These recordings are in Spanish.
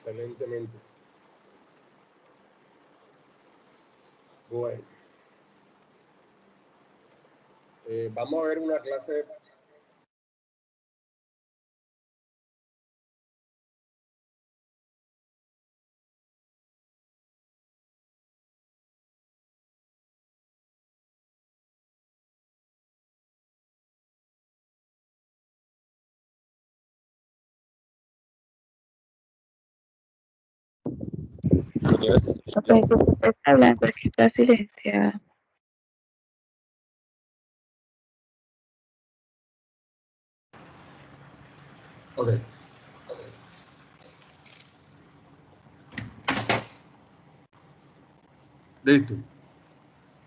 Excelentemente. Bueno. Vamos a ver una clase. Está hablando, es que está silenciada. Ok. Listo.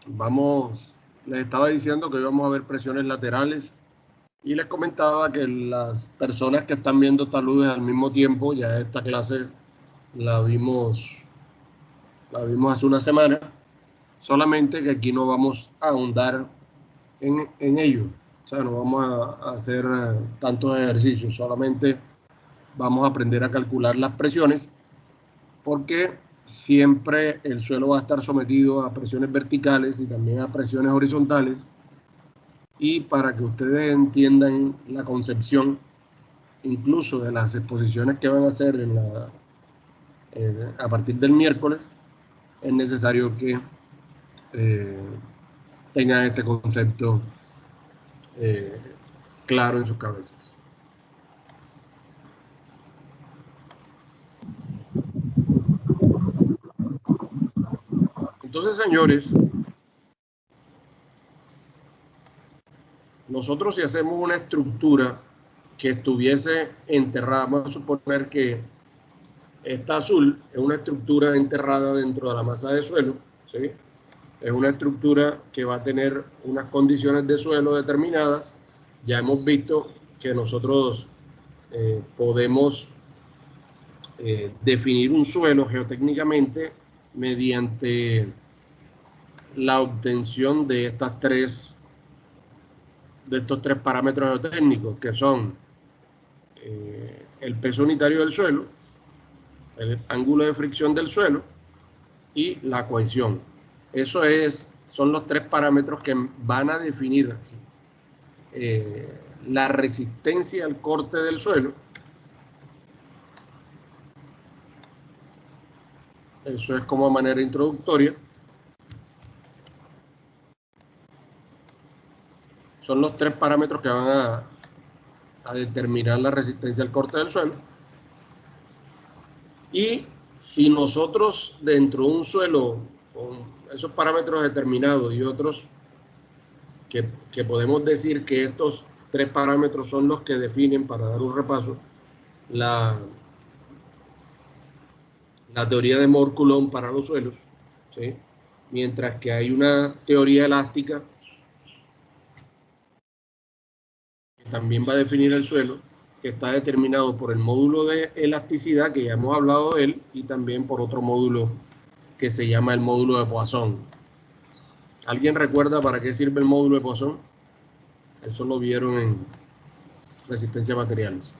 Vamos, les estaba diciendo que íbamos a ver presiones laterales y les comentaba que las personas que están viendo taludes al mismo tiempo, ya esta clase la vimos hace una semana, solamente que aquí no vamos a ahondar en ello. O sea, no vamos a hacer tantos ejercicios, solamente vamos a aprender a calcular las presiones, porque siempre el suelo va a estar sometido a presiones verticales y también a presiones horizontales. Y para que ustedes entiendan la concepción, incluso de las exposiciones que van a hacer a partir del miércoles, es necesario que tengan este concepto claro en sus cabezas. Entonces, señores, nosotros si hacemos una estructura que estuviese enterrada, vamos a suponer que esta azul es una estructura enterrada dentro de la masa de suelo, ¿sí? Es una estructura que va a tener unas condiciones de suelo determinadas. Ya hemos visto que nosotros podemos definir un suelo geotécnicamente mediante la obtención de estos tres parámetros geotécnicos, que son el peso unitario del suelo, el ángulo de fricción del suelo y la cohesión. Son los tres parámetros que van a definir la resistencia al corte del suelo. Eso es como manera introductoria. Son los tres parámetros que van a determinar la resistencia al corte del suelo. Y si nosotros dentro de un suelo con esos parámetros determinados y otros que podemos decir que estos tres parámetros son los que definen, para dar un repaso, la teoría de Mohr-Coulomb para los suelos, ¿sí? Mientras que hay una teoría elástica que también va a definir el suelo, que está determinado por el módulo de elasticidad, que ya hemos hablado de él, y también por otro módulo que se llama el módulo de Poisson. ¿Alguien recuerda para qué sirve el módulo de Poisson? Eso lo vieron en resistencia a materiales.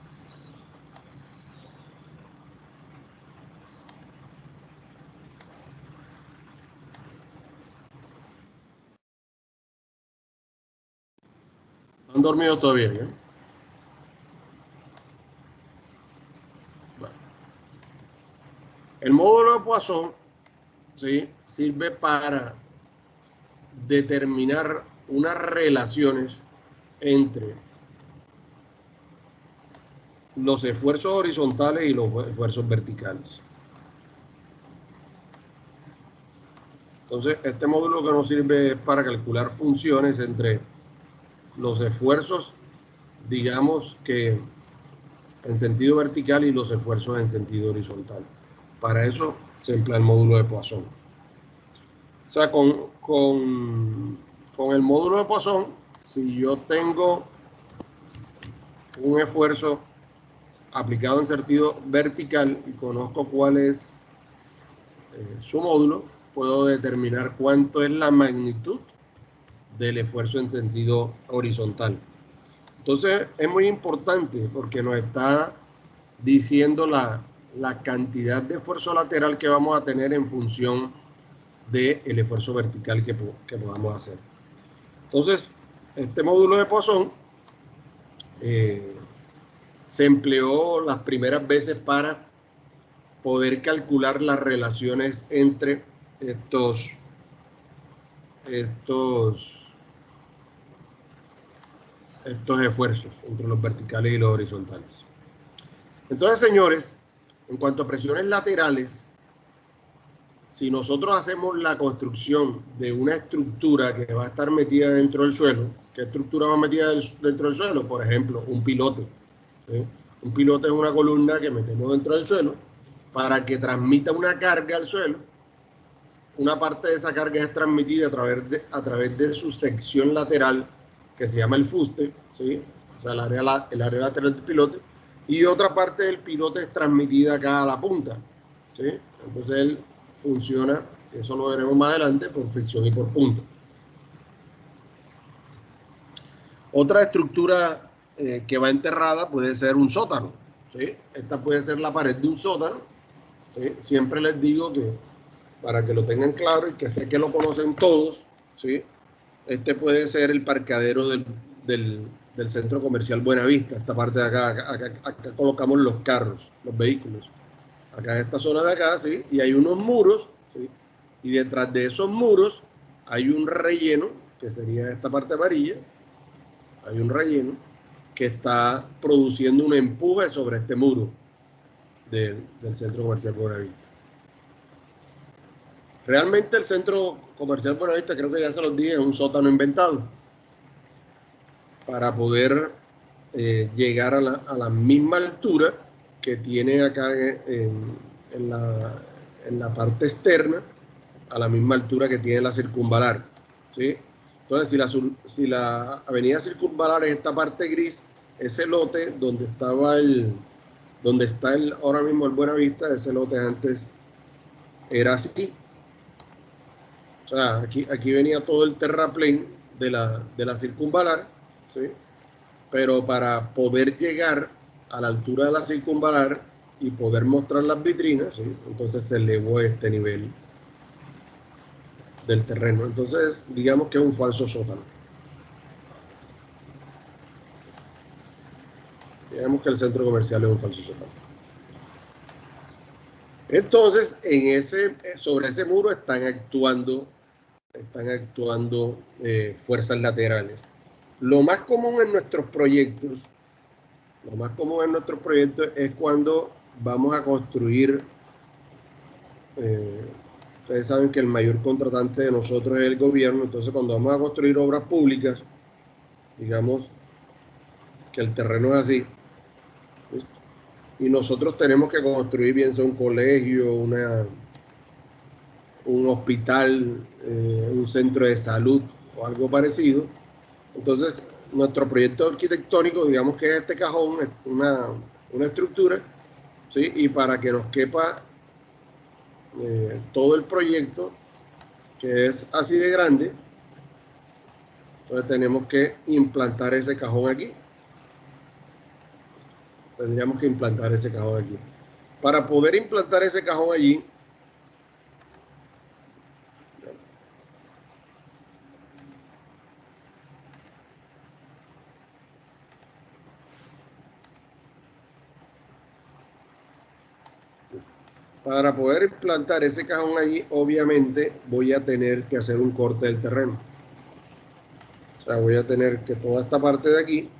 ¿Han dormido todavía? ¿Eh? Bueno. El módulo de Poisson, ¿sí?, sirve para determinar unas relaciones entre los esfuerzos horizontales y los esfuerzos verticales. Entonces, este módulo que nos sirve es para calcular funciones entre los esfuerzos, digamos que en sentido vertical, y los esfuerzos en sentido horizontal. Para eso se emplea el módulo de Poisson. O sea, con el módulo de Poisson, si yo tengo un esfuerzo aplicado en sentido vertical y conozco cuál es su módulo, puedo determinar cuánto es la magnitud del esfuerzo en sentido horizontal. Entonces es muy importante porque nos está diciendo la cantidad de esfuerzo lateral que vamos a tener en función del esfuerzo vertical que podamos hacer. Entonces, este módulo de Poisson se empleó las primeras veces para poder calcular las relaciones entre estos esfuerzos, entre los verticales y los horizontales. Entonces, señores, en cuanto a presiones laterales, si nosotros hacemos la construcción de una estructura que va a estar metida dentro del suelo, ¿qué estructura va metida dentro del suelo? Por ejemplo, un pilote, ¿sí? Un pilote es una columna que metemos dentro del suelo para que transmita una carga al suelo. Una parte de esa carga es transmitida a través de su sección lateral, que se llama el fuste, ¿sí? O sea, el área lateral del pilote, y otra parte del pilote es transmitida acá a la punta, ¿sí? Entonces él funciona, eso lo veremos más adelante, por fricción y por punta. Otra estructura que va enterrada puede ser un sótano, ¿sí? Esta puede ser la pared de un sótano, ¿sí? Siempre les digo que, para que lo tengan claro y que sé que lo conocen todos, ¿sí? Este puede ser el parqueadero del centro comercial Buenavista, esta parte de acá, acá colocamos los carros, los vehículos. Acá en esta zona de acá, ¿sí? Y hay unos muros, ¿sí? Y detrás de esos muros hay un relleno, que sería esta parte amarilla. Hay un relleno que está produciendo un empuje sobre este muro del centro comercial Buenavista. Realmente el centro comercial Buenavista, creo que ya se los dije, es un sótano inventado para poder llegar a la misma altura que tiene acá en la parte externa, a la misma altura que tiene la circunvalar, ¿sí? Entonces, si la avenida circunvalar es esta parte gris, ese lote donde está ahora mismo el Buenavista, ese lote antes era así. O sea, aquí venía todo el terraplén de la circunvalar, ¿sí? Pero para poder llegar a la altura de la circunvalar y poder mostrar las vitrinas, ¿sí? Entonces se elevó este nivel del terreno. Entonces, digamos que es un falso sótano. Digamos que el centro comercial es un falso sótano. Entonces, sobre ese muro están actuando fuerzas laterales. Lo más común en nuestros proyectos es cuando vamos a construir. Ustedes saben que el mayor contratante de nosotros es el gobierno, entonces cuando vamos a construir obras públicas, digamos que el terreno es así, ¿listo? Y nosotros tenemos que construir bien sea un colegio, un hospital, un centro de salud o algo parecido. Entonces, nuestro proyecto arquitectónico, digamos que es este cajón, es una estructura, ¿sí? Y para que nos quepa todo el proyecto, que es así de grande, entonces tenemos que implantar ese cajón aquí. Tendríamos que implantar ese cajón aquí. Para poder implantar ese cajón allí, obviamente voy a tener que hacer un corte del terreno. O sea, voy a tener que toda esta parte de aquí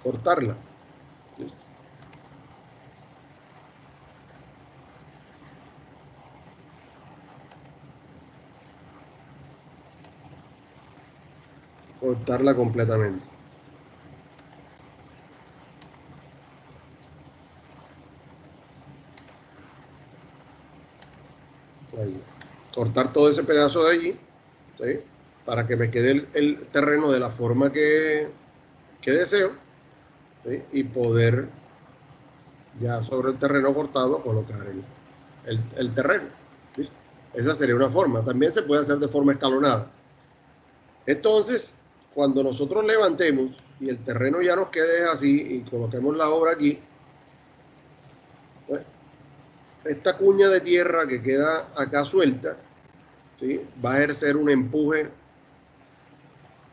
cortarla. ¿Listo? Cortarla completamente. Ahí. Cortar todo ese pedazo de allí, ¿sí? Para que me quede el terreno de la forma que deseo, ¿sí? Y poder ya sobre el terreno cortado colocar el terreno. ¿Listo? Esa sería una forma. También se puede hacer de forma escalonada. Entonces, cuando nosotros levantemos y el terreno ya nos quede así y coloquemos la obra aquí, pues, esta cuña de tierra que queda acá suelta, ¿sí?, va a ejercer un empuje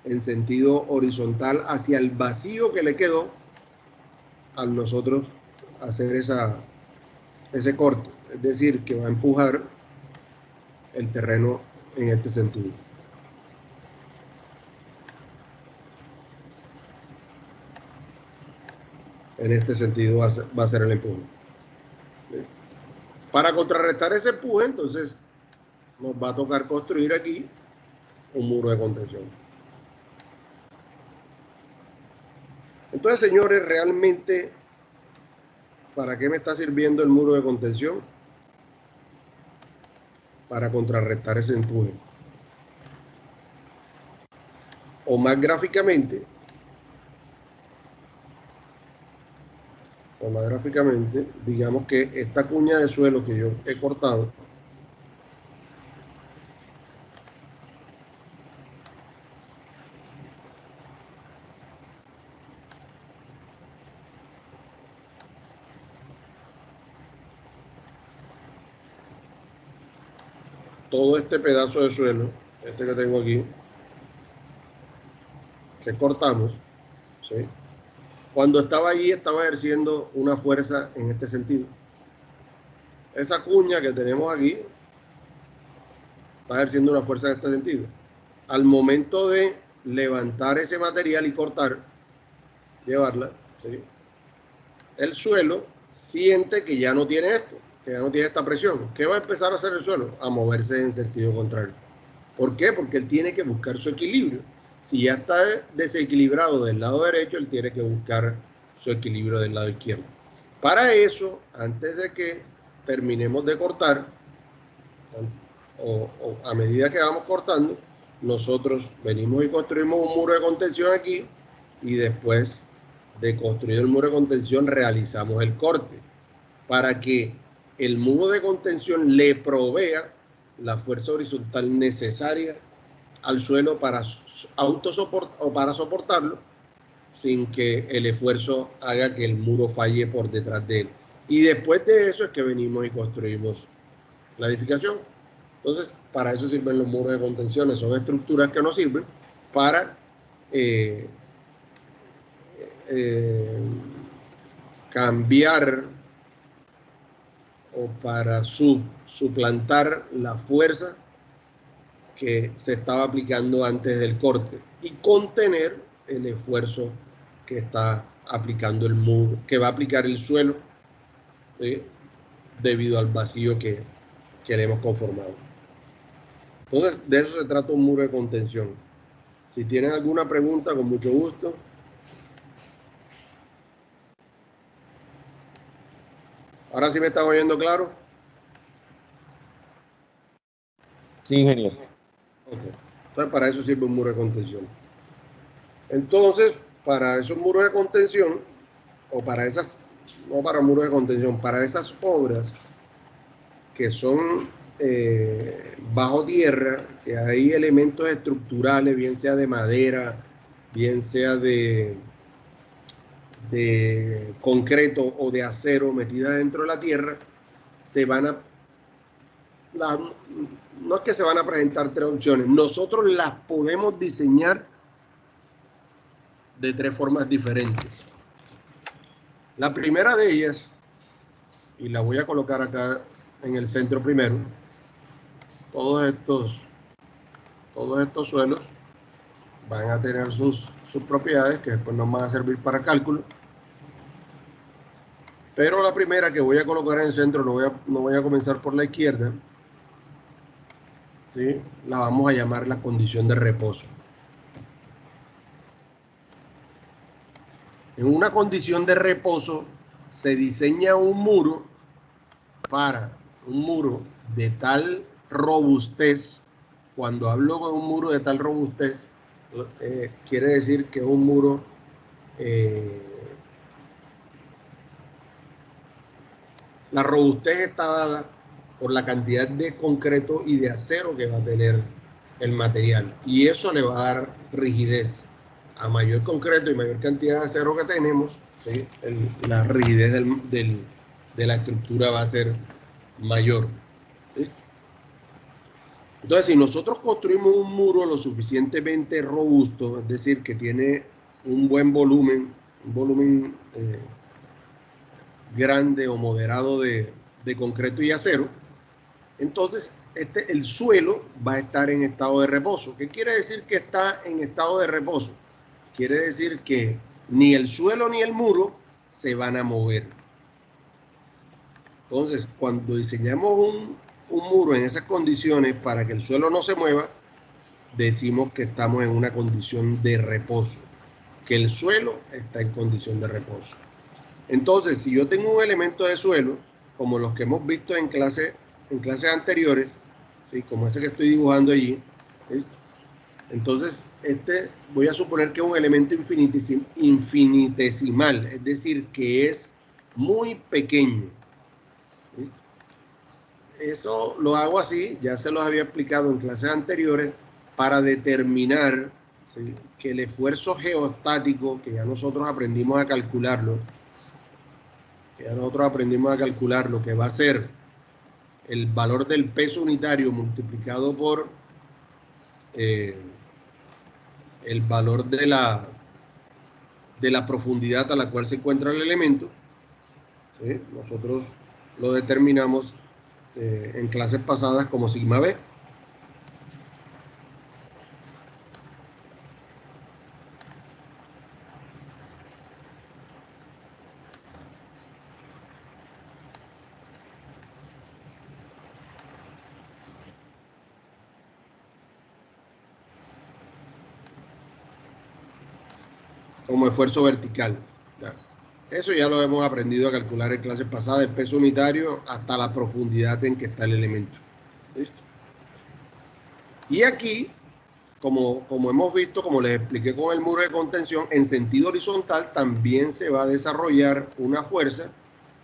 en sentido horizontal hacia el vacío que le quedó al nosotros hacer ese corte. Es decir, que va a empujar el terreno en este sentido. En este sentido va a ser el empuje. Para contrarrestar ese empuje, entonces nos va a tocar construir aquí un muro de contención. Entonces, señores, realmente, ¿para qué me está sirviendo el muro de contención? Para contrarrestar ese empuje. O más gráficamente, digamos que esta cuña de suelo que yo he cortado, todo este pedazo de suelo, este que tengo aquí, que cortamos, ¿sí?, cuando estaba allí estaba ejerciendo una fuerza en este sentido. Esa cuña que tenemos aquí está ejerciendo una fuerza en este sentido. Al momento de levantar ese material y cortar, llevarla, ¿sí?, el suelo siente que ya no tiene esto, que ya no tiene esta presión. ¿Qué va a empezar a hacer el suelo? A moverse en sentido contrario. ¿Por qué? Porque él tiene que buscar su equilibrio. Si ya está desequilibrado del lado derecho, él tiene que buscar su equilibrio del lado izquierdo. Para eso, antes de que terminemos de cortar, o a medida que vamos cortando, nosotros venimos y construimos un muro de contención aquí, y después de construir el muro de contención realizamos el corte para que el muro de contención le provea la fuerza horizontal necesaria al suelo para soportarlo sin que el esfuerzo haga que el muro falle por detrás de él. Y después de eso es que venimos y construimos la edificación. Entonces, para eso sirven los muros de contención. Son estructuras que nos sirven para cambiar o para suplantar la fuerza que se estaba aplicando antes del corte y contener el esfuerzo que está aplicando el muro, que va a aplicar el suelo, ¿sí?, debido al vacío que le hemos conformado. Entonces, de eso se trata un muro de contención. Si tienen alguna pregunta, con mucho gusto. ¿Ahora sí me está oyendo claro? Sí, ingeniero. Okay. Entonces, para eso sirve un muro de contención. Entonces, para esos muros de contención, o para esas, no para muros de contención, para esas obras que son bajo tierra, que hay elementos estructurales, bien sea de madera, bien sea de concreto o de acero metida dentro de la tierra, no es que se van a presentar tres opciones, nosotros las podemos diseñar de tres formas diferentes. La primera de ellas, y la voy a colocar acá en el centro primero, todos estos suelos van a tener sus propiedades que después nos van a servir para cálculo. Pero la primera que voy a colocar en el centro, no voy a comenzar por la izquierda, ¿sí?, la vamos a llamar la condición de reposo. En una condición de reposo se diseña un muro de tal robustez. Cuando hablo de un muro de tal robustez, quiere decir que un muro la robustez está dada por la cantidad de concreto y de acero que va a tener el material, y eso le va a dar rigidez a mayor concreto y mayor cantidad de acero que tenemos, ¿sí? La rigidez de la estructura va a ser mayor. ¿Listo? Entonces, si nosotros construimos un muro lo suficientemente robusto, es decir, que tiene un buen volumen, grande o moderado de concreto y acero, entonces el suelo va a estar en estado de reposo. ¿Qué quiere decir que está en estado de reposo? Quiere decir que ni el suelo ni el muro se van a mover. Entonces, cuando diseñamos un muro en esas condiciones para que el suelo no se mueva, decimos que estamos en una condición de reposo, que el suelo está en condición de reposo. Entonces, si yo tengo un elemento de suelo, como los que hemos visto en clases anteriores, ¿sí? Como ese que estoy dibujando allí, ¿listo? Entonces, voy a suponer que es un elemento infinitesimal, es decir, que es muy pequeño. ¿Listo? Eso lo hago así, ya se los había explicado en clases anteriores, para determinar, ¿sí? Que el esfuerzo geostático, que ya nosotros aprendimos a calcularlo, que va a ser el valor del peso unitario multiplicado por el valor de la profundidad a la cual se encuentra el elemento, ¿sí? Nosotros lo determinamos en clases pasadas como sigma B. Como esfuerzo vertical. Eso ya lo hemos aprendido a calcular en clases pasadas, el peso unitario hasta la profundidad en que está el elemento. ¿Listo? Y aquí, como hemos visto, como les expliqué con el muro de contención, en sentido horizontal también se va a desarrollar una fuerza,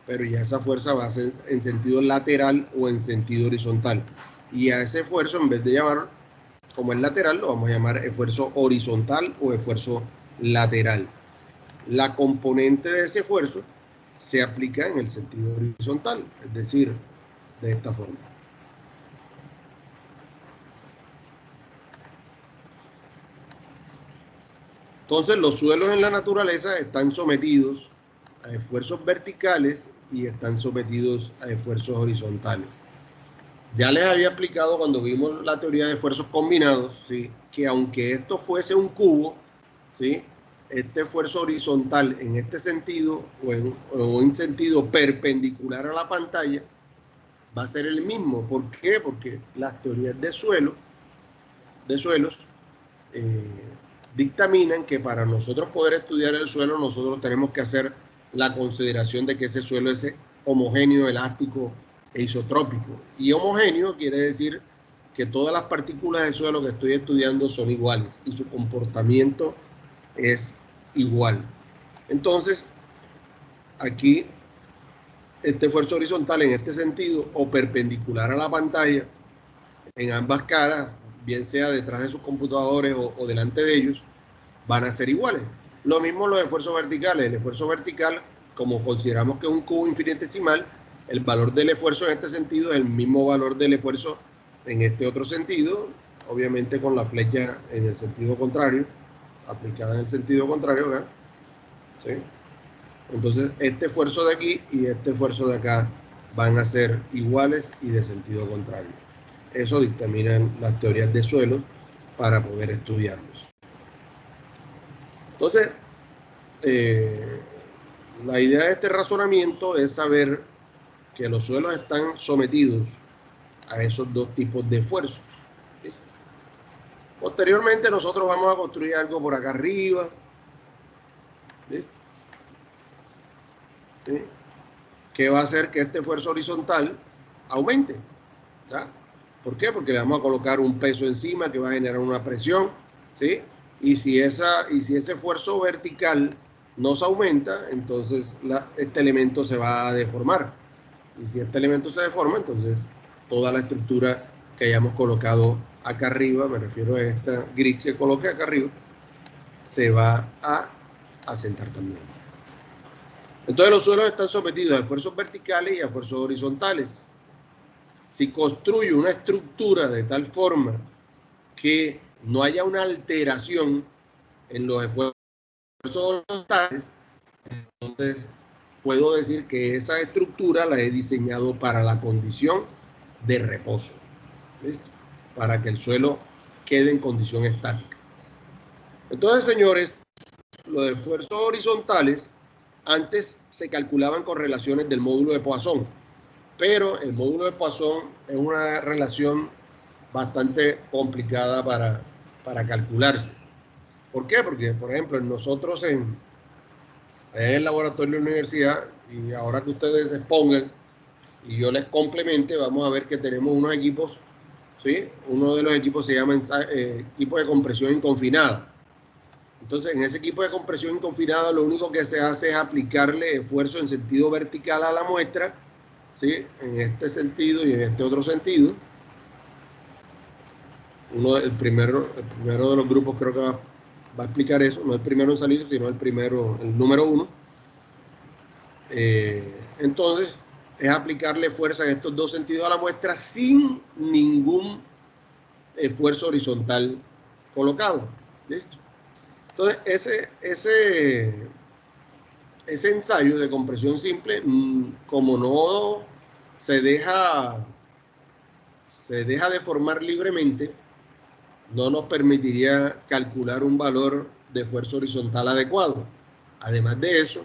pero ya esa fuerza va a ser en sentido lateral o en sentido horizontal. Y a ese esfuerzo, en vez de llamar como el lateral, lo vamos a llamar esfuerzo horizontal o esfuerzo lateral. La componente de ese esfuerzo se aplica en el sentido horizontal, es decir, de esta forma. Entonces, los suelos en la naturaleza están sometidos a esfuerzos verticales y están sometidos a esfuerzos horizontales. Ya les había explicado cuando vimos la teoría de esfuerzos combinados, ¿sí? Que aunque esto fuese un cubo, ¿sí? Este esfuerzo horizontal en este sentido o en sentido perpendicular a la pantalla va a ser el mismo. ¿Por qué? Porque las teorías de suelos dictaminan que para nosotros poder estudiar el suelo, nosotros tenemos que hacer la consideración de que ese suelo es homogéneo, elástico e isotrópico. Y homogéneo quiere decir que todas las partículas de suelo que estoy estudiando son iguales y su comportamiento es igual. Entonces, aquí, este esfuerzo horizontal en este sentido o perpendicular a la pantalla, en ambas caras, bien sea detrás de sus computadores o delante de ellos, van a ser iguales. Lo mismo los esfuerzos verticales. El esfuerzo vertical, como consideramos que es un cubo infinitesimal, el valor del esfuerzo en este sentido es el mismo valor del esfuerzo en este otro sentido, obviamente con la flecha en el sentido contrario, aplicada en el sentido contrario acá, ¿sí? Entonces, este esfuerzo de aquí y este esfuerzo de acá van a ser iguales y de sentido contrario. Eso dictaminan las teorías de suelos para poder estudiarlos. Entonces, la idea de este razonamiento es saber que los suelos están sometidos a esos dos tipos de esfuerzos. ¿Listo? Posteriormente nosotros vamos a construir algo por acá arriba. ¿Listo? ¿Sí? Que va a hacer que este esfuerzo horizontal aumente. ¿Ya? ¿Por qué? Porque le vamos a colocar un peso encima que va a generar una presión, ¿sí? Y si ese esfuerzo vertical no se aumenta, entonces este elemento se va a deformar. Y si este elemento se deforma, entonces toda la estructura que hayamos colocado acá arriba, me refiero a esta gris que coloqué acá arriba, se va a asentar también. Entonces los suelos están sometidos a esfuerzos verticales y a esfuerzos horizontales. Si construyo una estructura de tal forma que no haya una alteración en los esfuerzos horizontales, entonces puedo decir que esa estructura la he diseñado para la condición de reposo. ¿Listo? Para que el suelo quede en condición estática. Entonces, señores, los esfuerzos horizontales antes se calculaban con relaciones del módulo de Poisson, pero el módulo de Poisson es una relación bastante complicada para calcularse. ¿Por qué? Porque, por ejemplo, nosotros en el laboratorio de la universidad, y ahora que ustedes expongan y yo les complemente, vamos a ver que tenemos unos equipos, ¿sí? Uno de los equipos se llama equipo de compresión inconfinada. Entonces, en ese equipo de compresión inconfinada, lo único que se hace es aplicarle esfuerzo en sentido vertical a la muestra, ¿sí? En este sentido y en este otro sentido. El primero de los grupos creo que va a explicar eso, no el primero en salir, sino el número 1. Entonces, es aplicarle fuerza en estos dos sentidos a la muestra sin ningún esfuerzo horizontal colocado. ¿Listo? Entonces, ese ensayo de compresión simple, como no se deja deformar libremente, no nos permitiría calcular un valor de esfuerzo horizontal adecuado. Además de eso,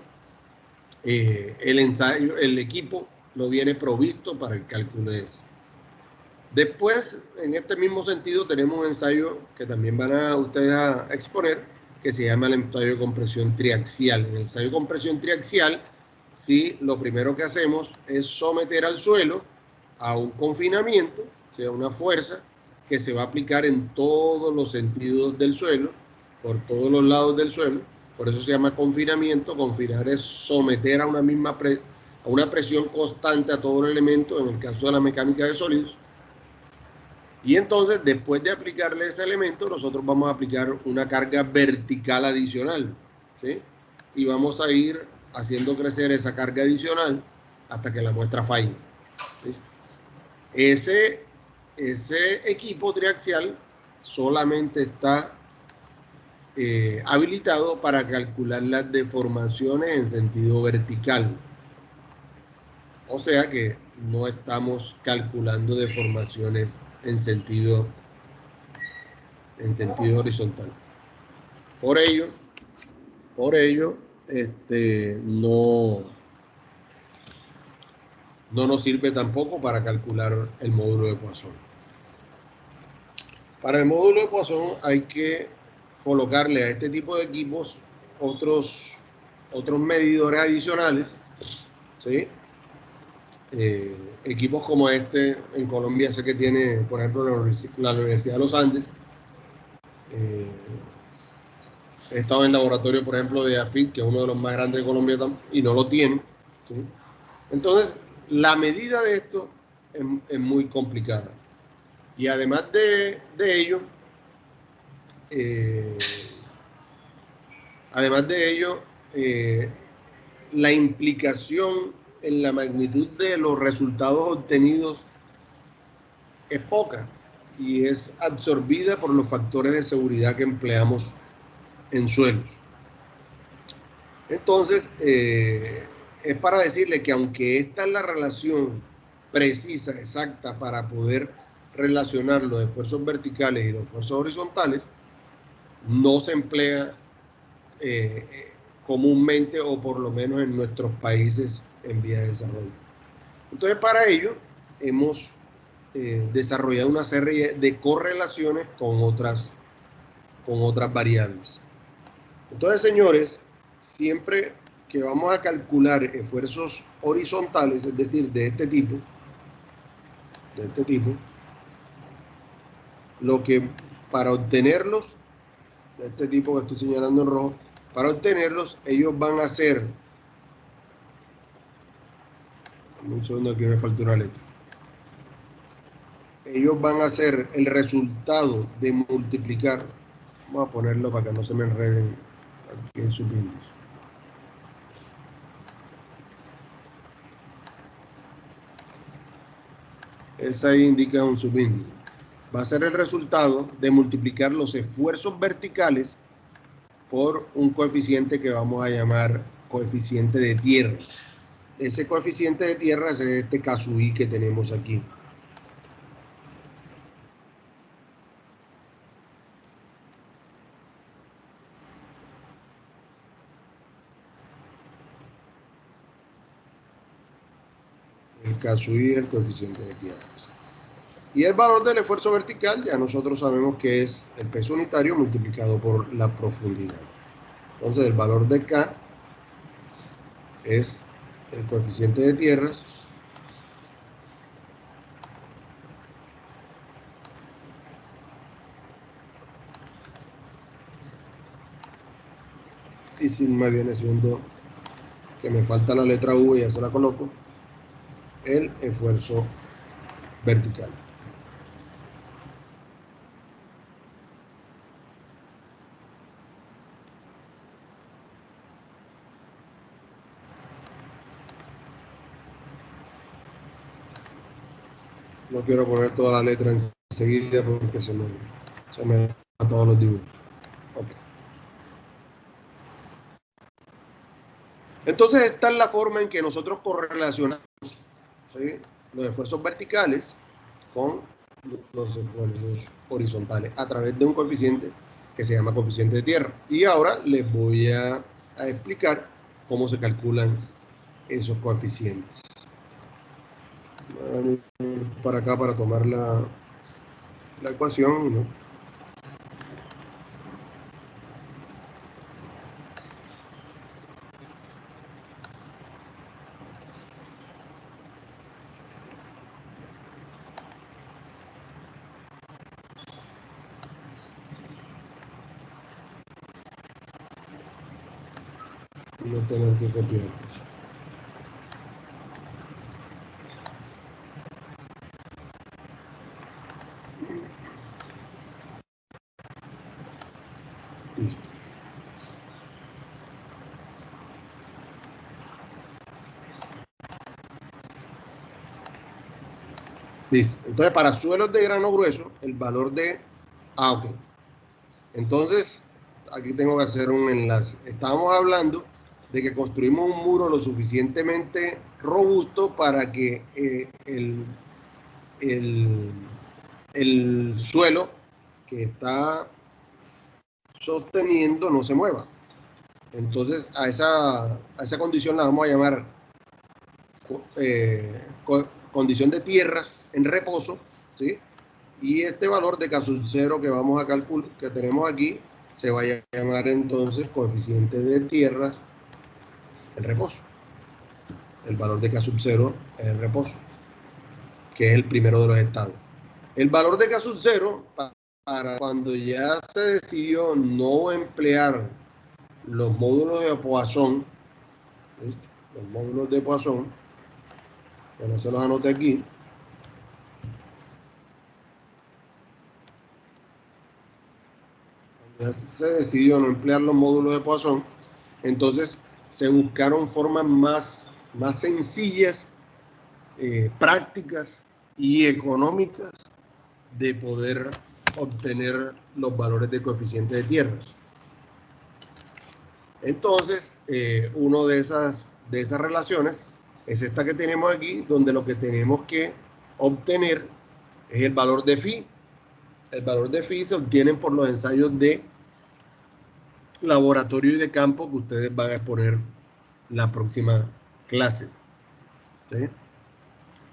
el equipo no viene provisto para el cálculo de eso. Después, en este mismo sentido, tenemos un ensayo que también van a ustedes a exponer, que se llama el ensayo de compresión triaxial. En el ensayo de compresión triaxial, sí, lo primero que hacemos es someter al suelo a un confinamiento, o sea, una fuerza que se va a aplicar en todos los sentidos del suelo, por todos los lados del suelo. Por eso se llama confinamiento. Confinar es someter a una presión constante a todo el elemento, en el caso de la mecánica de sólidos. Y entonces, después de aplicarle ese elemento, nosotros vamos a aplicar una carga vertical adicional, ¿sí? Y vamos a ir haciendo crecer esa carga adicional hasta que la muestra falle. ¿Listo? Ese equipo triaxial solamente está habilitado para calcular las deformaciones en sentido vertical. O sea que no estamos calculando deformaciones en sentido horizontal. Por ello, no nos sirve tampoco para calcular el módulo de Poisson. Para el módulo de Poisson hay que colocarle a este tipo de equipos otros medidores adicionales, ¿sí? Equipos como este en Colombia sé que tiene, por ejemplo, la Universidad de los Andes. He estado en el laboratorio, por ejemplo, de AFIT, que es uno de los más grandes de Colombia, y no lo tiene, ¿sí? Entonces, la medida de esto es muy complicada. Y además de ello, la implicación en la magnitud de los resultados obtenidos es poca y es absorbida por los factores de seguridad que empleamos en suelos. Entonces, es para decirle que aunque esta es la relación precisa, exacta, para poder relacionar los esfuerzos verticales y los esfuerzos horizontales, no se emplea comúnmente, o por lo menos en nuestros países en vía de desarrollo. Entonces, para ello, hemos desarrollado una serie de correlaciones con otras variables. Entonces, señores, siempre que vamos a calcular esfuerzos horizontales, es decir, de este tipo, lo que para obtenerlos, de este tipo que estoy señalando en rojo, para obtenerlos, ellos van a ser, un segundo, aquí me falta una letra. Ellos van a ser el resultado de multiplicar Vamos a ponerlo para que no se me enreden aquí en subíndice. Esa ahí indica un subíndice. Va a ser el resultado de multiplicar los esfuerzos verticales por un coeficiente que vamos a llamar coeficiente de tierra. Ese coeficiente de tierra es este caso I que tenemos aquí. El caso I es el coeficiente de tierras. Y el valor del esfuerzo vertical, ya nosotros sabemos que es el peso unitario multiplicado por la profundidad. Entonces el valor de K es el coeficiente de tierras y sigma viene siendo, que me falta la letra V, ya se la coloco, el esfuerzo vertical. No quiero poner toda la letra enseguida porque se me da todos los dibujos. Okay. Entonces esta es la forma en que nosotros correlacionamos, ¿sí?, los esfuerzos verticales con los esfuerzos horizontales a través de un coeficiente que se llama coeficiente de tierra. Y ahora les voy a explicar cómo se calculan esos coeficientes. Para acá para tomar la ecuación, ¿no? No tener que copiar. Listo. Listo. Entonces, para suelos de grano grueso, el valor de... ok. Entonces, aquí tengo que hacer un enlace. Estábamos hablando de que construimos un muro lo suficientemente robusto para que el suelo que está sosteniendo no se mueva. Entonces, a esa condición la vamos a llamar condición de tierras en reposo, ¿sí? Y este valor de K sub 0 que vamos a calcular, que tenemos aquí, se va a llamar entonces coeficiente de tierras en reposo. El valor de K sub 0 es el reposo, que es el primero de los estados. El valor de K sub 0, para cuando ya se decidió no emplear los módulos de Poisson, ¿listo?, los módulos de Poisson, que no se los anote aquí, ya se decidió no emplear los módulos de Poisson, entonces se buscaron formas más sencillas, prácticas y económicas de poder obtener los valores de coeficiente de tierras. Entonces, una de esas relaciones es esta que tenemos aquí, donde lo que tenemos que obtener es el valor de phi. El valor de phi se obtiene por los ensayos de laboratorio y de campo que ustedes van a exponer la próxima clase, ¿sí?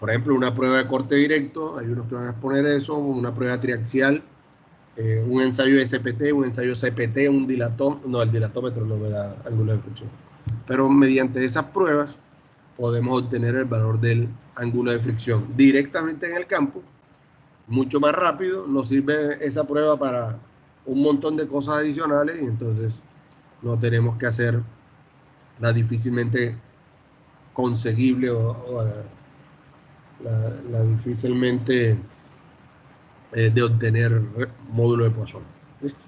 Por ejemplo, una prueba de corte directo, hay unos que van a exponer eso, una prueba triaxial, un ensayo de SPT, un ensayo CPT, un dilatómetro, no, el dilatómetro no me da ángulo de fricción, pero mediante esas pruebas podemos obtener el valor del ángulo de fricción directamente en el campo, mucho más rápido. Nos sirve esa prueba para un montón de cosas adicionales y entonces no tenemos que hacer la difícilmente conseguible o la difícilmente de obtener módulo de Poisson. ¿Listo?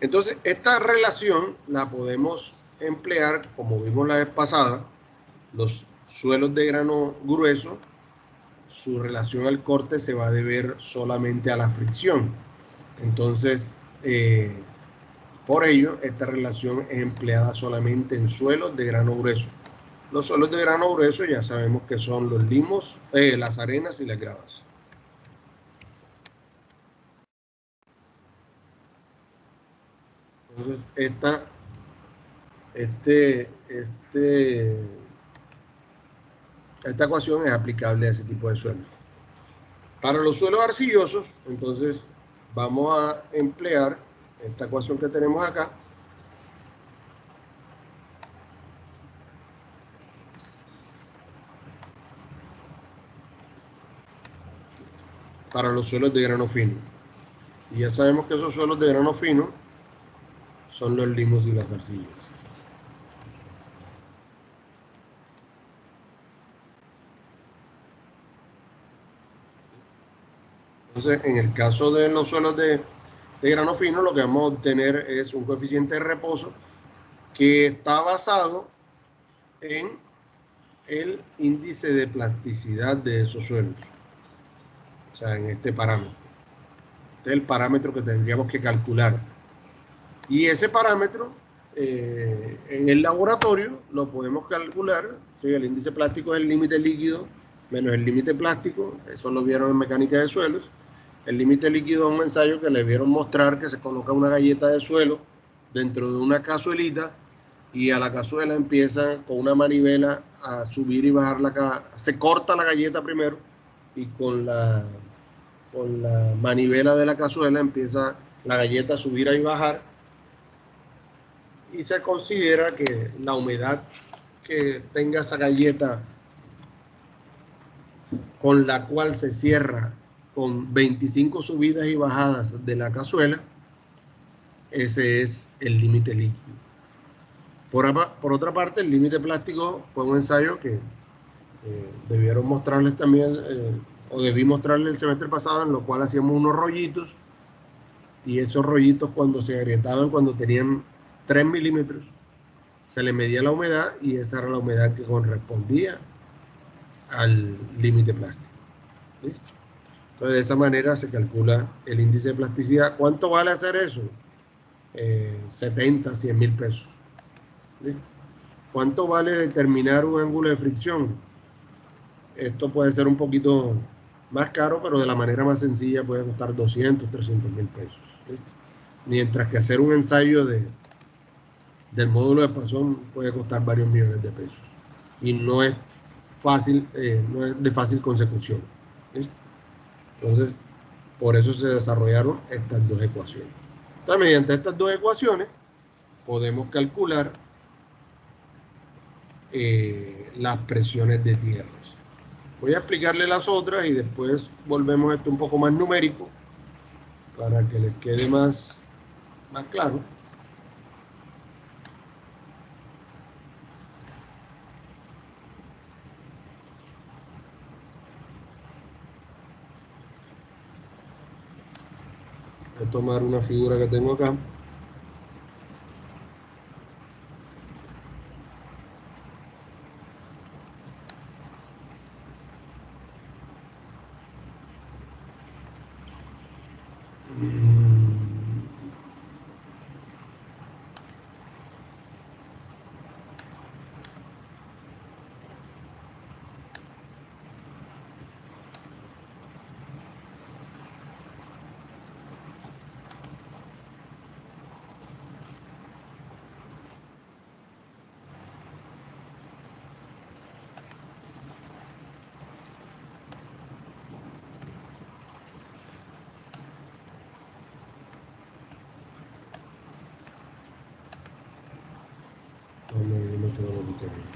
Entonces, esta relación la podemos emplear, como vimos la vez pasada, los suelos de grano grueso, su relación al corte se va a deber solamente a la fricción. Entonces, por ello, esta relación es empleada solamente en suelos de grano grueso. Los suelos de grano grueso ya sabemos que son los limos, las arenas y las gravas. Entonces, esta ecuación es aplicable a ese tipo de suelos. Para los suelos arcillosos, entonces vamos a emplear esta ecuación que tenemos acá. Para los suelos de grano fino. Y ya sabemos que esos suelos de grano fino son los limos y las arcillas. Entonces, en el caso de los suelos de grano fino, lo que vamos a obtener es un coeficiente de reposo que está basado en el índice de plasticidad de esos suelos. O sea, en este parámetro. Este es el parámetro que tendríamos que calcular. Y ese parámetro, en el laboratorio, lo podemos calcular. ¿Sí? El índice plástico es el límite líquido menos el límite plástico. Eso lo vieron en mecánica de suelos. El límite líquido es un ensayo que le vieron mostrar que se coloca una galleta de suelo dentro de una cazuelita y a la cazuela empieza con una manivela a subir y bajar se corta la galleta primero y con la manivela de la cazuela empieza la galleta a subir y bajar y se considera que la humedad que tenga esa galleta con la cual se cierra con 25 subidas y bajadas de la cazuela, ese es el límite líquido. Por otra parte, el límite plástico fue un ensayo que debieron mostrarles también, o debí mostrarles el semestre pasado, en lo cual hacíamos unos rollitos, y esos rollitos cuando se agrietaban, cuando tenían 3 milímetros, se le medía la humedad y esa era la humedad que correspondía al límite plástico. ¿Listo? Entonces, de esa manera se calcula el índice de plasticidad. ¿Cuánto vale hacer eso? 70, 100 mil pesos. ¿Listo? ¿Cuánto vale determinar un ángulo de fricción? Esto puede ser un poquito más caro, pero de la manera más sencilla puede costar 200, 300 mil pesos. ¿Listo? Mientras que hacer un ensayo del módulo de Poisson puede costar varios millones de pesos. Y no es fácil, no es de fácil consecución. ¿Listo? Entonces, por eso se desarrollaron estas dos ecuaciones. Entonces, mediante estas dos ecuaciones, podemos calcular las presiones de tierras. Voy a explicarle las otras y después volvemos a esto un poco más numérico para que les quede más claro. Voy a tomar una figura que tengo acá.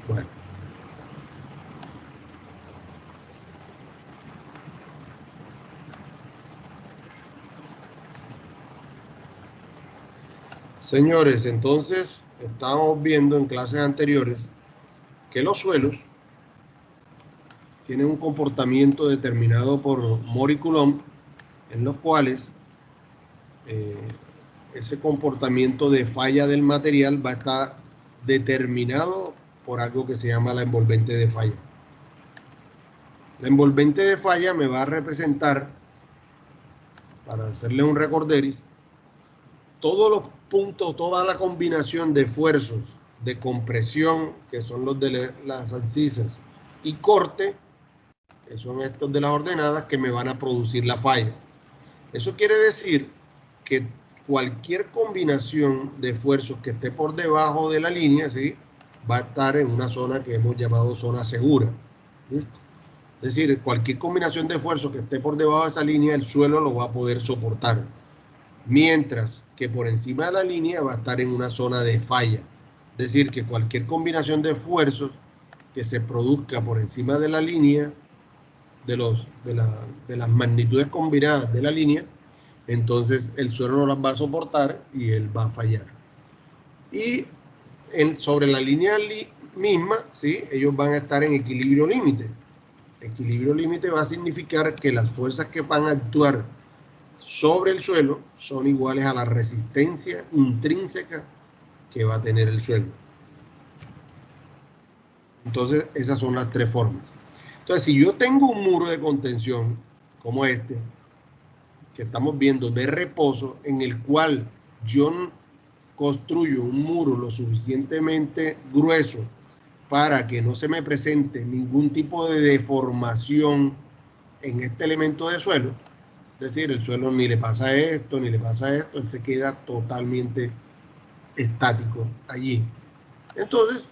Bueno. Señores, entonces estábamos viendo en clases anteriores que los suelos tienen un comportamiento determinado por Mohr y Coulomb, en los cuales ese comportamiento de falla del material va a estar determinado por algo que se llama la envolvente de falla. La envolvente de falla me va a representar, para hacerle un recorderis, todos los puntos, toda la combinación de esfuerzos de compresión, que son los de las abscisas, y corte, que son estos de las ordenadas, que me van a producir la falla. Eso quiere decir que cualquier combinación de esfuerzos que esté por debajo de la línea, ¿sí?, va a estar en una zona que hemos llamado zona segura. ¿Listo? Es decir, cualquier combinación de esfuerzos que esté por debajo de esa línea, el suelo lo va a poder soportar. Mientras que por encima de la línea va a estar en una zona de falla. Es decir, que cualquier combinación de esfuerzos que se produzca por encima de la línea, de las magnitudes combinadas de la línea, entonces el suelo no las va a soportar y él va a fallar. Y sobre la línea misma, ¿sí?, ellos van a estar en equilibrio límite. Equilibrio límite va a significar que las fuerzas que van a actuar sobre el suelo son iguales a la resistencia intrínseca que va a tener el suelo. Entonces, esas son las tres formas. Entonces, si yo tengo un muro de contención como este, que estamos viendo de reposo, en el cual yo construyo un muro lo suficientemente grueso para que no se me presente ningún tipo de deformación en este elemento de suelo, es decir, el suelo ni le pasa esto, ni le pasa esto, él se queda totalmente estático allí. Entonces,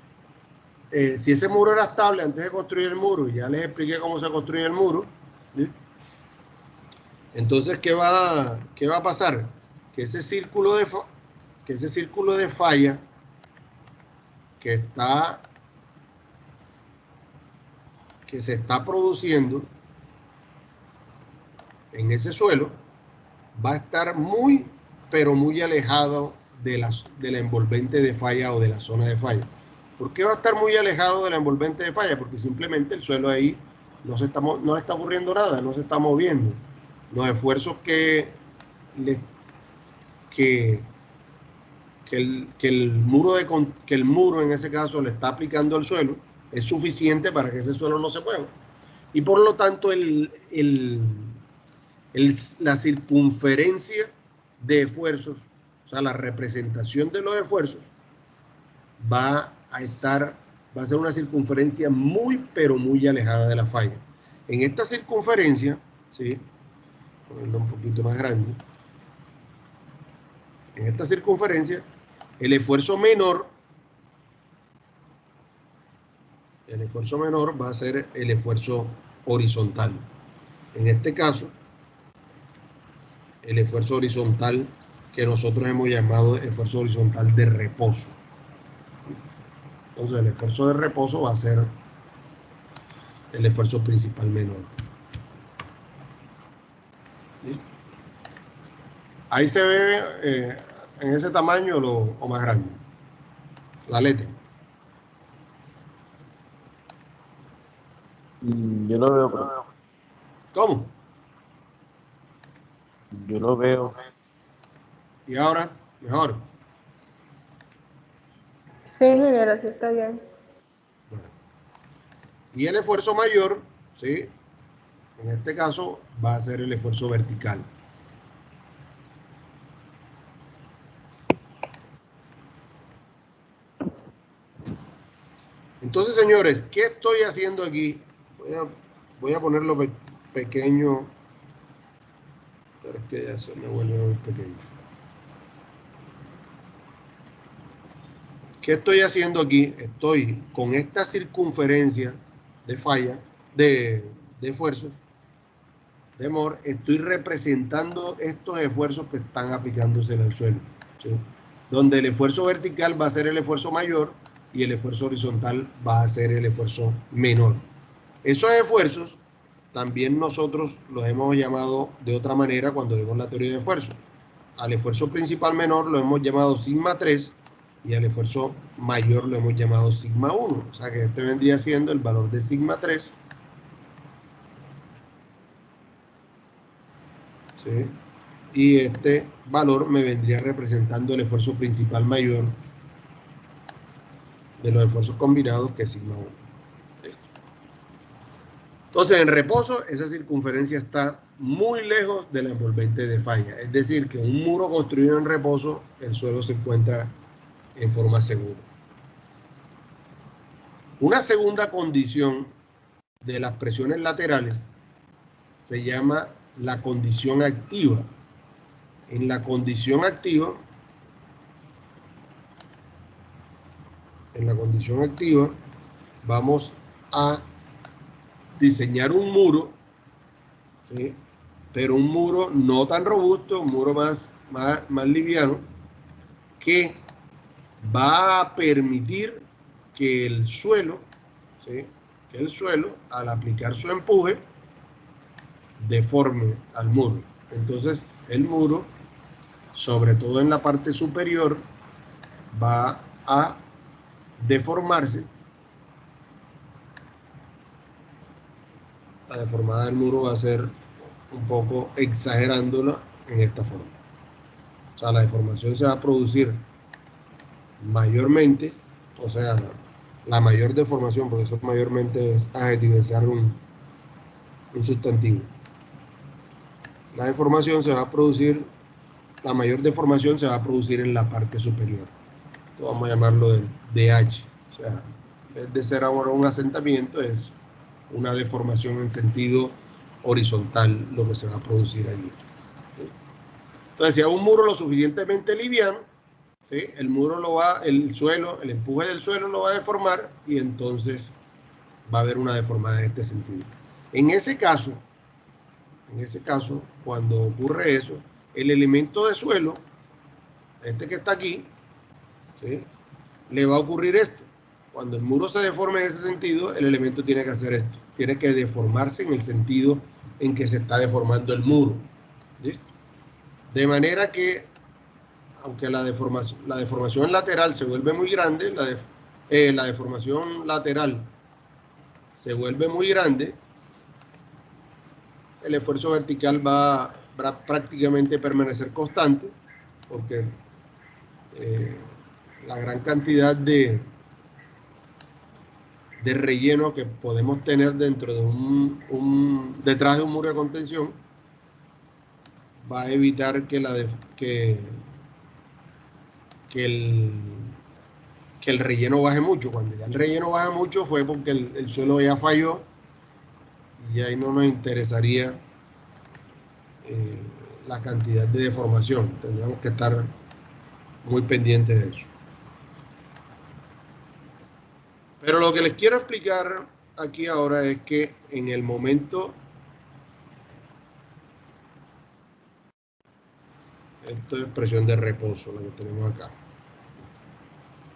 si ese muro era estable antes de construir el muro, ya les expliqué cómo se construye el muro, ¿listo? Entonces, ¿qué va a pasar? Que ese círculo de falla que se está produciendo en ese suelo va a estar muy, pero muy alejado de la envolvente de falla o de la zona de falla. ¿Por qué va a estar muy alejado de la envolvente de falla? Porque simplemente el suelo ahí no le está ocurriendo nada, no se está moviendo. Los esfuerzos que el muro en ese caso le está aplicando al suelo es suficiente para que ese suelo no se mueva. Y por lo tanto la circunferencia de esfuerzos, o sea, la representación de los esfuerzos va a ser una circunferencia muy, pero muy alejada de la falla. En esta circunferencia, ¿sí?, ponerlo un poquito más grande, en esta circunferencia, el esfuerzo menor va a ser el esfuerzo horizontal. En este caso, el esfuerzo horizontal que nosotros hemos llamado esfuerzo horizontal de reposo. Entonces, el esfuerzo de reposo va a ser el esfuerzo principal menor. ¿Listo? Ahí se ve en ese tamaño o más grande la letra. Yo lo veo, pero ¿Cómo? yo lo veo. Y ahora, mejor. Sí, ingeniero, así está bien. Bueno. Y el esfuerzo mayor, ¿sí?, en este caso va a ser el esfuerzo vertical. Entonces, señores, ¿qué estoy haciendo aquí? Voy a ponerlo pequeño, pero es que ya se me vuelve muy pequeño. ¿Qué estoy haciendo aquí? Estoy con esta circunferencia de falla, de esfuerzos, de amor, estoy representando estos esfuerzos que están aplicándose en el suelo, ¿sí?, donde el esfuerzo vertical va a ser el esfuerzo mayor y el esfuerzo horizontal va a ser el esfuerzo menor. Esos esfuerzos también nosotros los hemos llamado de otra manera cuando vemos la teoría de esfuerzo. Al esfuerzo principal menor lo hemos llamado sigma 3 y al esfuerzo mayor lo hemos llamado sigma 1. O sea que este vendría siendo el valor de sigma 3. ¿Sí? y este valor me vendría representando el esfuerzo principal mayor de los esfuerzos combinados, que es sigma 1. Entonces, en reposo, esa circunferencia está muy lejos de la envolvente de falla. Es decir, que un muro construido en reposo, el suelo se encuentra en forma segura. Una segunda condición de las presiones laterales se llama la condición activa. En la condición activa, vamos a diseñar un muro, ¿sí? Pero un muro no tan robusto, un muro más liviano, que va a permitir que el suelo, ¿sí? Al aplicar su empuje, deforme al muro. Entonces, el muro, sobre todo en la parte superior, va a deformarse. La deformada del muro va a ser un poco exagerándola en esta forma. O sea, la deformación se va a producir mayormente, o sea, la mayor deformación, porque eso mayormente es adjetivizar un sustantivo. La mayor deformación se va a producir en la parte superior. Esto vamos a llamarlo el DH. O sea, en vez de ser ahora un asentamiento, es una deformación en sentido horizontal lo que se va a producir allí. Entonces, si hay un muro lo suficientemente liviano, ¿sí? El empuje del suelo lo va a deformar y entonces va a haber una deformada en este sentido. En ese caso, cuando ocurre eso, el elemento de suelo, este que está aquí, ¿sí? Le va a ocurrir esto. Cuando el muro se deforme en ese sentido, el elemento tiene que hacer esto. Tiene que deformarse en el sentido en que se está deformando el muro. ¿Listo? De manera que, aunque la deformación lateral se vuelve muy grande, la deformación lateral se vuelve muy grande, el esfuerzo vertical va a prácticamente permanecer constante, porque la gran cantidad de relleno que podemos tener dentro de detrás de un muro de contención va a evitar que el relleno baje mucho. Cuando ya el relleno baja mucho fue porque el suelo ya falló y ahí no nos interesaría la cantidad de deformación. Tendríamos que estar muy pendientes de eso. Pero lo que les quiero explicar aquí ahora es que en el momento, esto es presión de reposo, lo que tenemos acá.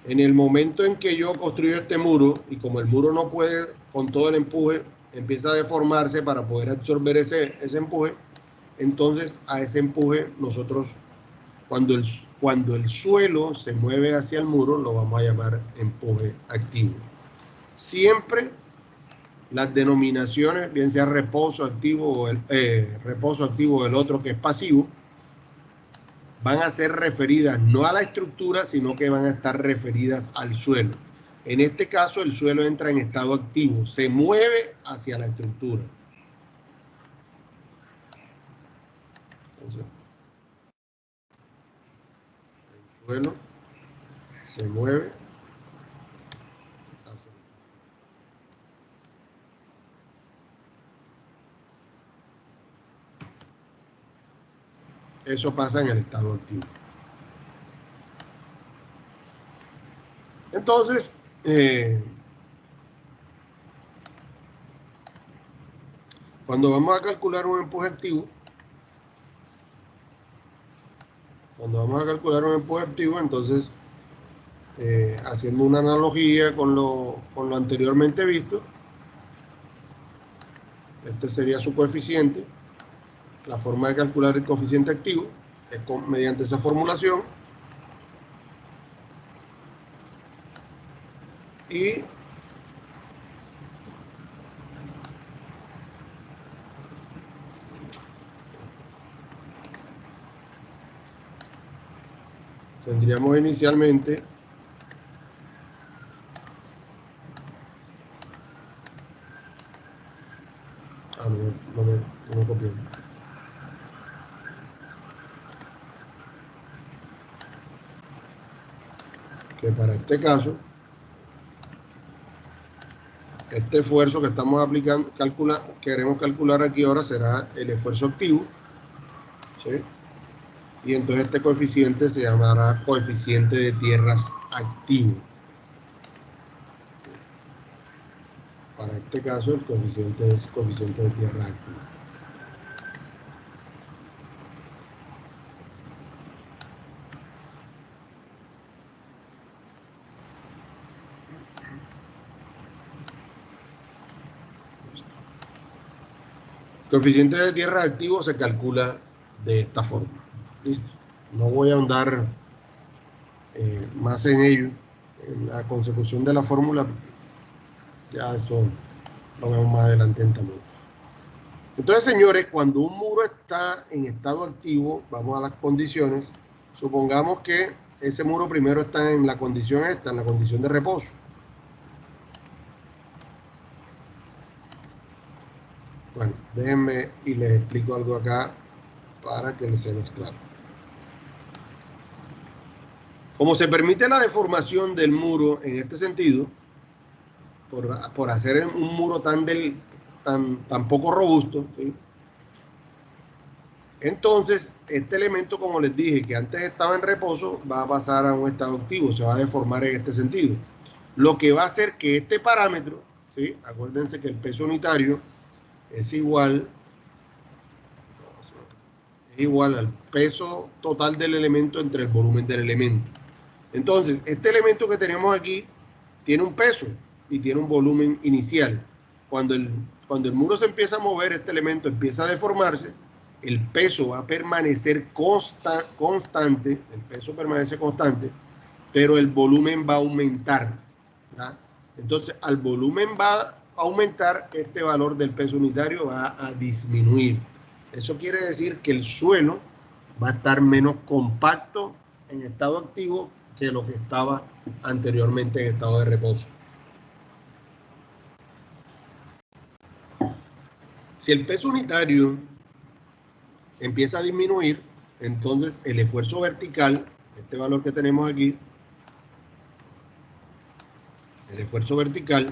En el momento en que yo construyo este muro, y como el muro no puede, con todo el empuje, empieza a deformarse para poder absorber ese empuje, entonces a ese empuje nosotros, cuando el suelo se mueve hacia el muro, lo vamos a llamar empuje activo. Siempre las denominaciones, bien sea reposo activo o el otro que es pasivo, van a ser referidas no a la estructura, sino que van a estar referidas al suelo. En este caso, el suelo entra en estado activo, se mueve hacia la estructura. Entonces, el suelo se mueve hacia eso pasa en el estado activo. Entonces, cuando vamos a calcular un empuje activo, entonces, haciendo una analogía con lo anteriormente visto, este sería su coeficiente. La forma de calcular el coeficiente activo es mediante esa formulación. Y tendríamos inicialmente no me copié. Que para este caso, este esfuerzo que estamos aplicando, queremos calcular aquí ahora será el esfuerzo activo, ¿sí? Y entonces este coeficiente se llamará coeficiente de tierras activo. Para este caso, el coeficiente es coeficiente de tierras activo. El coeficiente de tierras activo se calcula de esta forma. Listo. No voy a ahondar más en ello. En la consecución de la fórmula, ya eso lo vemos más adelante en también. Entonces, señores, cuando un muro está en estado activo, vamos a las condiciones. Supongamos que ese muro primero está en la condición esta, en la condición de reposo. Bueno, déjenme y les explico algo acá para que les sea más claro. Como se permite la deformación del muro en este sentido, por hacer un muro tan poco robusto, ¿sí? Entonces, este elemento, como les dije, que antes estaba en reposo, va a pasar a un estado activo, se va a deformar en este sentido. Lo que va a hacer que este parámetro, ¿sí? Acuérdense que el peso unitario es igual al peso total del elemento entre el volumen del elemento. Entonces, este elemento que tenemos aquí tiene un peso y tiene un volumen inicial. Cuando el muro se empieza a mover, este elemento empieza a deformarse, el peso va a permanecer constante, el peso permanece constante, pero el volumen va a aumentar, ¿ya? Entonces, al volumen va a aumentar, este valor del peso unitario va a disminuir. Eso quiere decir que el suelo va a estar menos compacto en estado activo que lo que estaba anteriormente en estado de reposo. Si el peso unitario empieza a disminuir, entonces el esfuerzo vertical, este valor que tenemos aquí, el esfuerzo vertical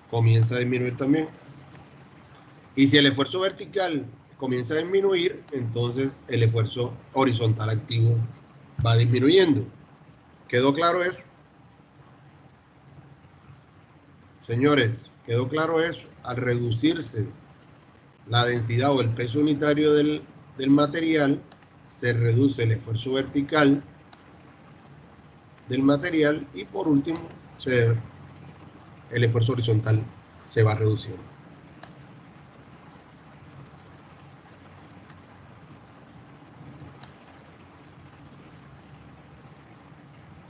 comienza a disminuir también. Y si el esfuerzo vertical comienza a disminuir, entonces el esfuerzo horizontal activo va disminuyendo. ¿Quedó claro eso? Señores, ¿quedó claro eso? Al reducirse la densidad o el peso unitario del material, se reduce el esfuerzo vertical del material y por último el esfuerzo horizontal se va reduciendo.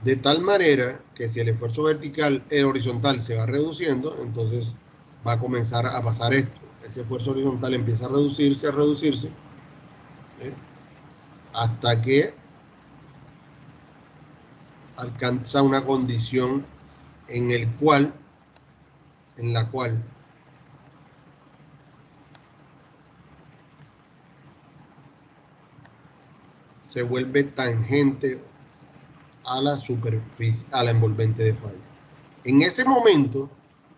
De tal manera que si el esfuerzo vertical, el horizontal se va reduciendo, entonces va a comenzar a pasar esto. Ese esfuerzo horizontal empieza a reducirse, ¿eh? Hasta que alcanza una condición en la cual se vuelve tangente a la superficie, a la envolvente de falla. En ese momento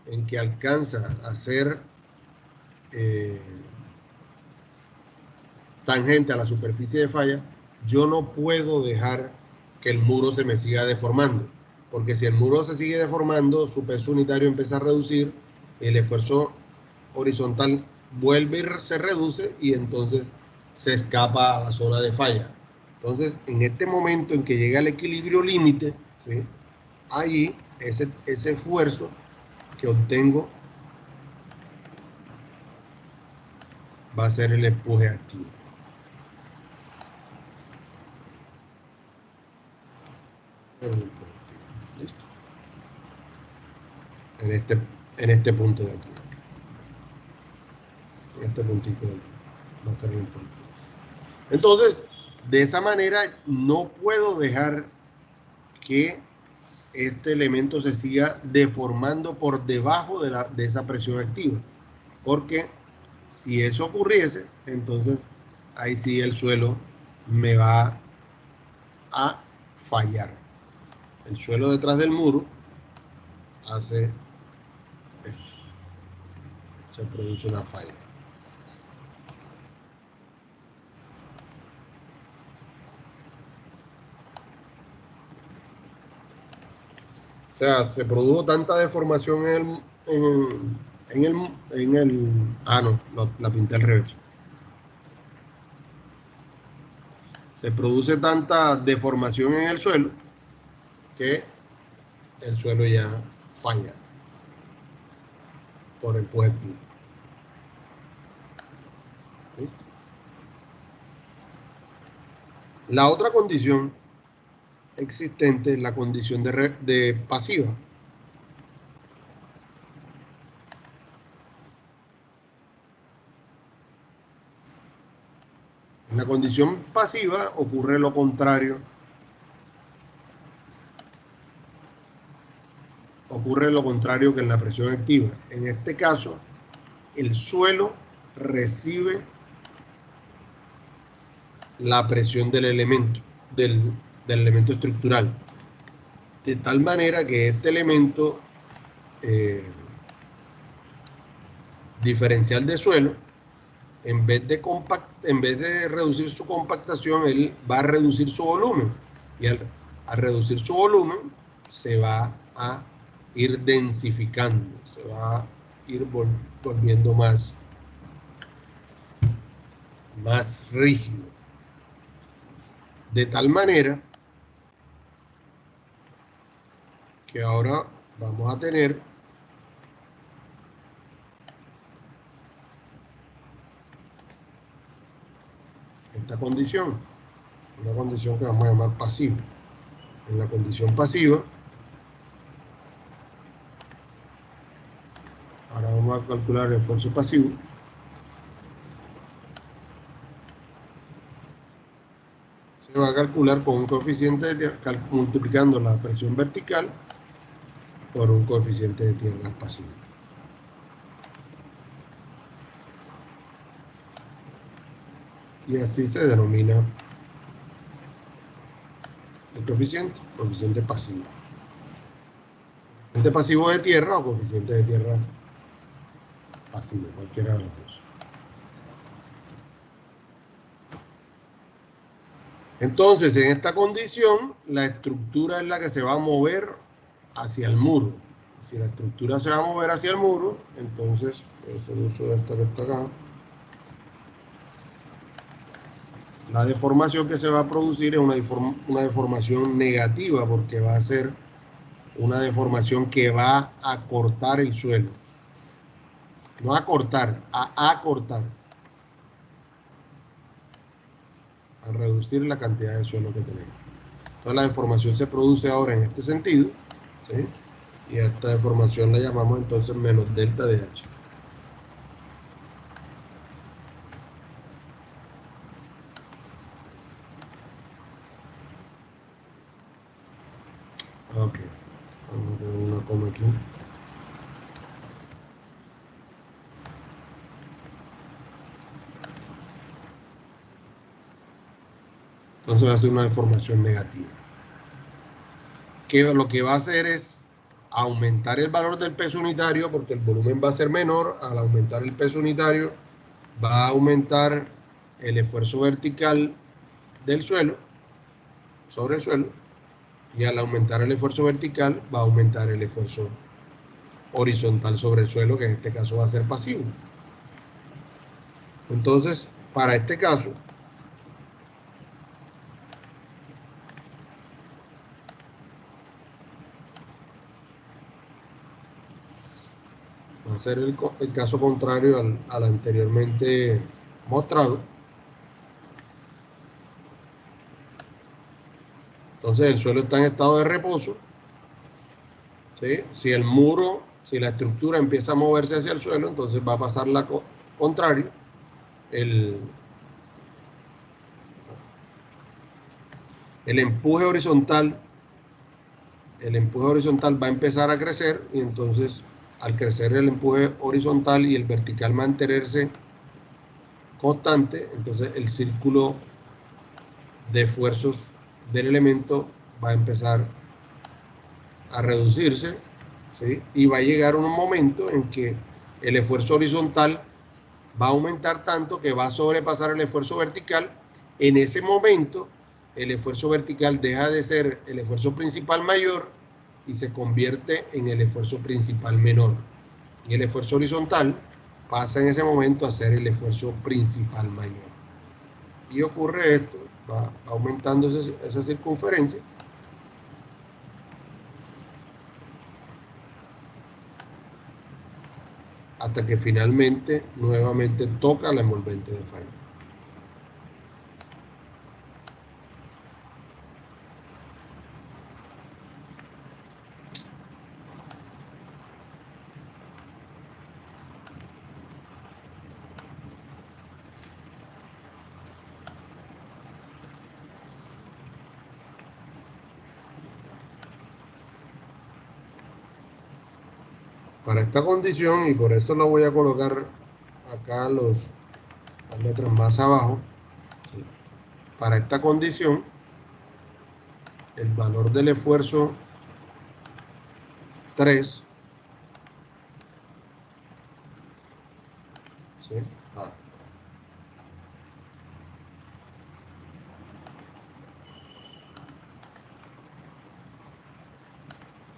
en que alcanza a ser tangente a la superficie de falla, yo no puedo dejar que el muro se me siga deformando, porque si el muro se sigue deformando, su peso unitario empieza a reducir, el esfuerzo horizontal vuelve y se reduce y entonces se escapa a la zona de falla. Entonces, en este momento en que llega al equilibrio límite, ¿sí? Ahí ese esfuerzo que obtengo va a ser el empuje activo. ¿Listo? En este punto de aquí. En este puntito de aquí va a ser el empuje. Entonces, De esa manera no puedo dejar que este elemento se siga deformando por debajo de esa presión activa, porque si eso ocurriese, entonces ahí sí el suelo me va a fallar. El suelo detrás del muro hace esto, se produce una falla. O sea, se produjo tanta deformación la pinté al revés. Se produce tanta deformación en el suelo que el suelo ya falla por el proyectil. ¿Listo? La otra condición existente es la condición de pasiva. En la condición pasiva ocurre lo contrario. Ocurre lo contrario que en la presión activa. En este caso, el suelo recibe la presión del elemento, del elemento estructural. De tal manera que este elemento diferencial de suelo, en vez de reducir su compactación, él va a reducir su volumen. Y al reducir su volumen, se va a ir densificando, se va a ir volviendo más rígido. De tal manera que ahora vamos a tener esta condición, una condición que vamos a llamar pasiva. En la condición pasiva, ahora vamos a calcular el esfuerzo pasivo. Se va a calcular con un coeficiente de tierra, multiplicando la presión vertical por un coeficiente de tierra pasivo. Y así se denomina el coeficiente pasivo. Coeficiente pasivo de tierra o coeficiente de tierra pasivo, cualquiera de los dos. Entonces, en esta condición, la estructura es la que se va a mover hacia el muro. Si la estructura se va a mover hacia el muro, entonces, voy a hacer uso de esta que está acá. La deformación que se va a producir es una deformación negativa, porque va a ser una deformación que va a cortar el suelo. No a cortar, a acortar. A reducir la cantidad de suelo que tenemos. Entonces la deformación se produce ahora en este sentido, ¿sí? Y a esta deformación la llamamos entonces menos delta de H. Ok, vamos a poner una coma aquí. Entonces va a ser una deformación negativa. Que lo que va a hacer es aumentar el valor del peso unitario, porque el volumen va a ser menor. Al aumentar el peso unitario, va a aumentar el esfuerzo vertical del suelo, sobre el suelo, y al aumentar el esfuerzo vertical, va a aumentar el esfuerzo horizontal sobre el suelo, que en este caso va a ser pasivo. Entonces, para este caso, va a ser el caso contrario al anteriormente mostrado. Entonces el suelo está en estado de reposo, ¿sí? Si el muro, si la estructura empieza a moverse hacia el suelo, entonces va a pasar la contrario. el empuje horizontal va a empezar a crecer, y entonces al crecer el empuje horizontal y el vertical mantenerse constante, entonces el círculo de esfuerzos del elemento va a empezar a reducirse, ¿sí? Y va a llegar un momento en que el esfuerzo horizontal va a aumentar tanto que va a sobrepasar el esfuerzo vertical. En ese momento, el esfuerzo vertical deja de ser el esfuerzo principal mayor y se convierte en el esfuerzo principal menor. Y el esfuerzo horizontal pasa en ese momento a ser el esfuerzo principal mayor. Y ocurre esto, va aumentando esa circunferencia. Hasta que finalmente, nuevamente toca la envolvente de Feynman. Para esta condición, y por eso lo voy a colocar acá las letras más abajo, ¿sí? Para esta condición, el valor del esfuerzo 3, ¿sí?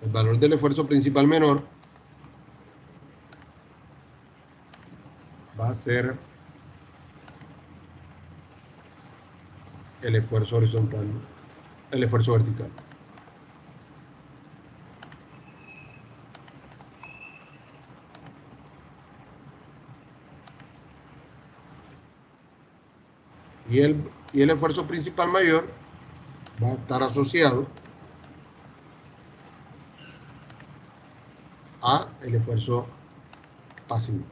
El valor del esfuerzo principal menor va a ser el esfuerzo horizontal, el esfuerzo vertical. Y el esfuerzo principal mayor va a estar asociado a el esfuerzo pasivo.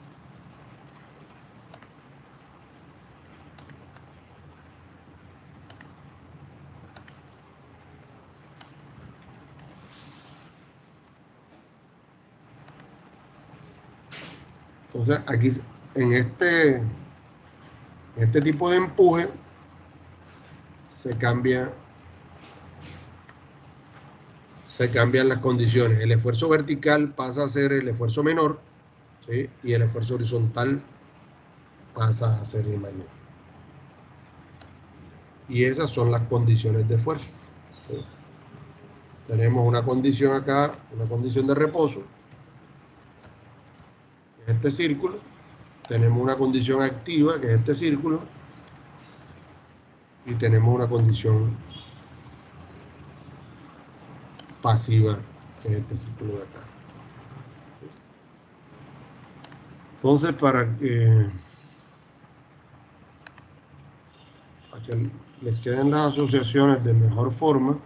Entonces, aquí en este tipo de empuje se cambian las condiciones. El esfuerzo vertical pasa a ser el esfuerzo menor, ¿sí? Y el esfuerzo horizontal pasa a ser el mayor. Y esas son las condiciones de esfuerzo, ¿sí? Tenemos una condición acá, una condición de reposo, que es este círculo. Tenemos una condición activa, que es este círculo. Y tenemos una condición pasiva, que es este círculo de acá. Entonces, para que les queden las asociaciones de mejor forma,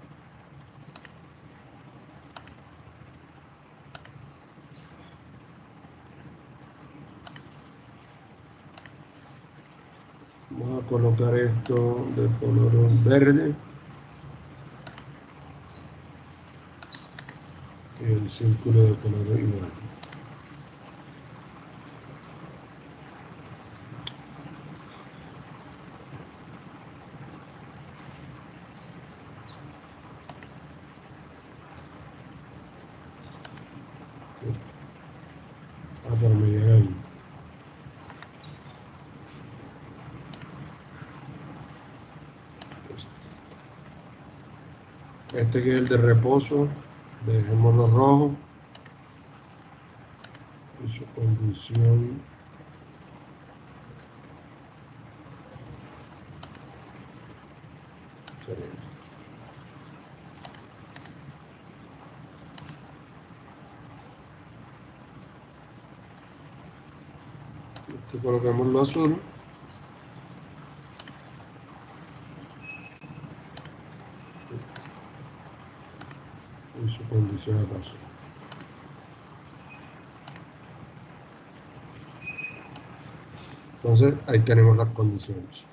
vamos a colocar esto de color verde y el círculo de color igual. Para medir ahí. Este que es el de reposo, dejémoslo rojo. Y su condición sería esta. Este colocamos lo azul. Y su condición de paso. Entonces, ahí tenemos las condiciones.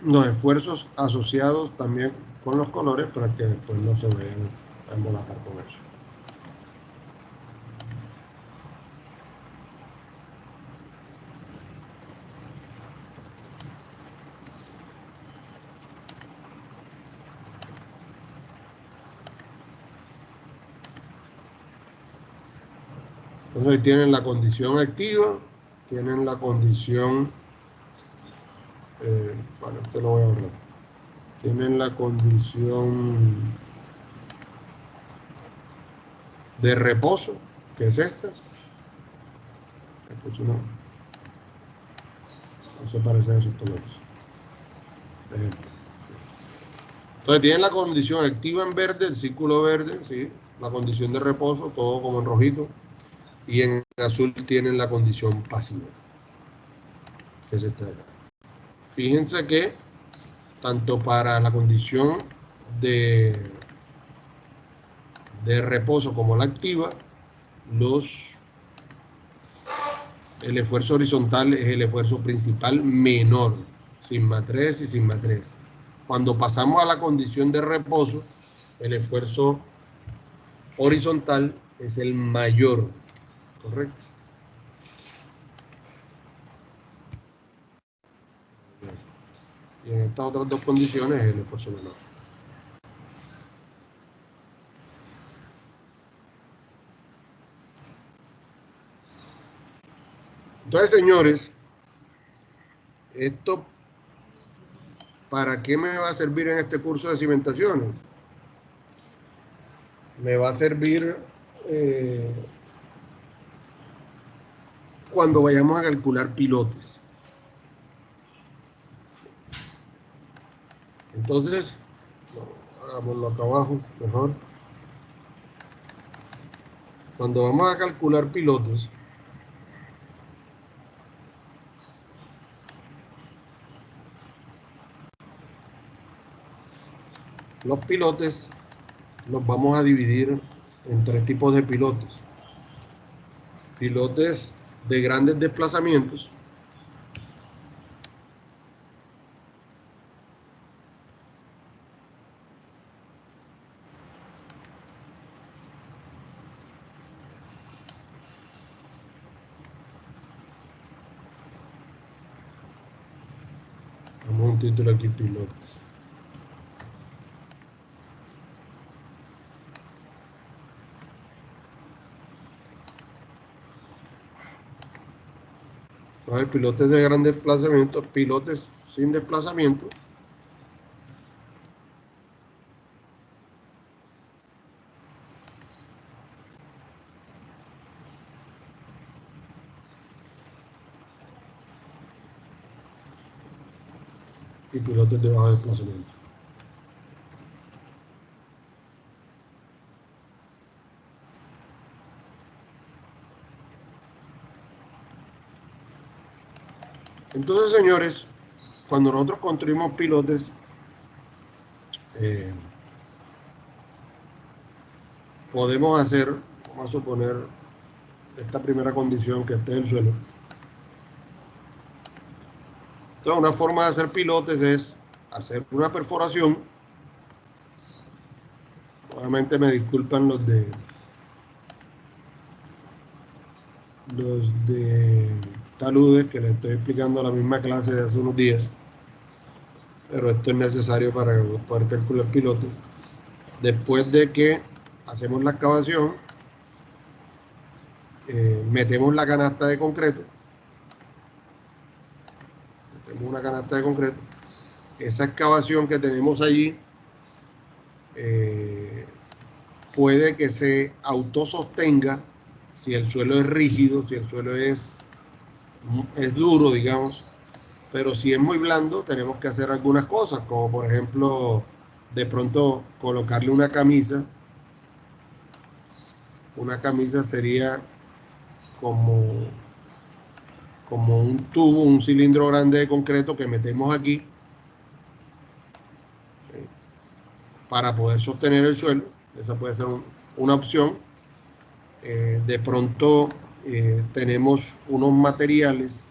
los esfuerzos asociados también con los colores para que después no se vayan a embolatar con eso. Entonces ahí tienen la condición activa, tienen la condición, bueno, este lo voy a borrar. Tienen la condición de reposo, que es esta. Pues no se parecen esos colores. Es esta. Entonces tienen la condición activa en verde, el círculo verde, ¿sí? La condición de reposo, todo como en rojito. Y en azul tienen la condición pasiva, que es esta de acá. Fíjense que tanto para la condición de reposo como la activa, el esfuerzo horizontal es el esfuerzo principal menor, sigma 3 y sigma 3. Cuando pasamos a la condición de reposo, el esfuerzo horizontal es el mayor, ¿correcto? Y en estas otras dos condiciones es el esfuerzo menor. Entonces, señores, esto, ¿para qué me va a servir en este curso de cimentaciones? Me va a servir cuando vayamos a calcular pilotes. Entonces, hagámoslo acá abajo, mejor. Cuando vamos a calcular pilotes, los pilotes los vamos a dividir en tres tipos de pilotes. Pilotes de grandes desplazamientos, vamos a un título aquí, pilotes. A ver, pilotes de gran desplazamiento, pilotes sin desplazamiento. Y pilotes de bajo desplazamiento. Entonces, señores, cuando nosotros construimos pilotes, podemos hacer, vamos a suponer, esta primera condición, que este es el suelo. Entonces, una forma de hacer pilotes es hacer una perforación. Obviamente me disculpan los de taludes, que les estoy explicando la misma clase de hace unos días, pero esto es necesario para poder calcular pilotes. Después de que hacemos la excavación, metemos la canasta de concreto, metemos una canasta de concreto. Esa excavación que tenemos allí puede que se autosostenga si el suelo es rígido, si el suelo es duro, digamos, pero si es muy blando tenemos que hacer algunas cosas, como por ejemplo de pronto colocarle una camisa. Una camisa sería como un tubo, un cilindro grande de concreto que metemos aquí para poder sostener el suelo. Esa puede ser una opción. De pronto tenemos unos materiales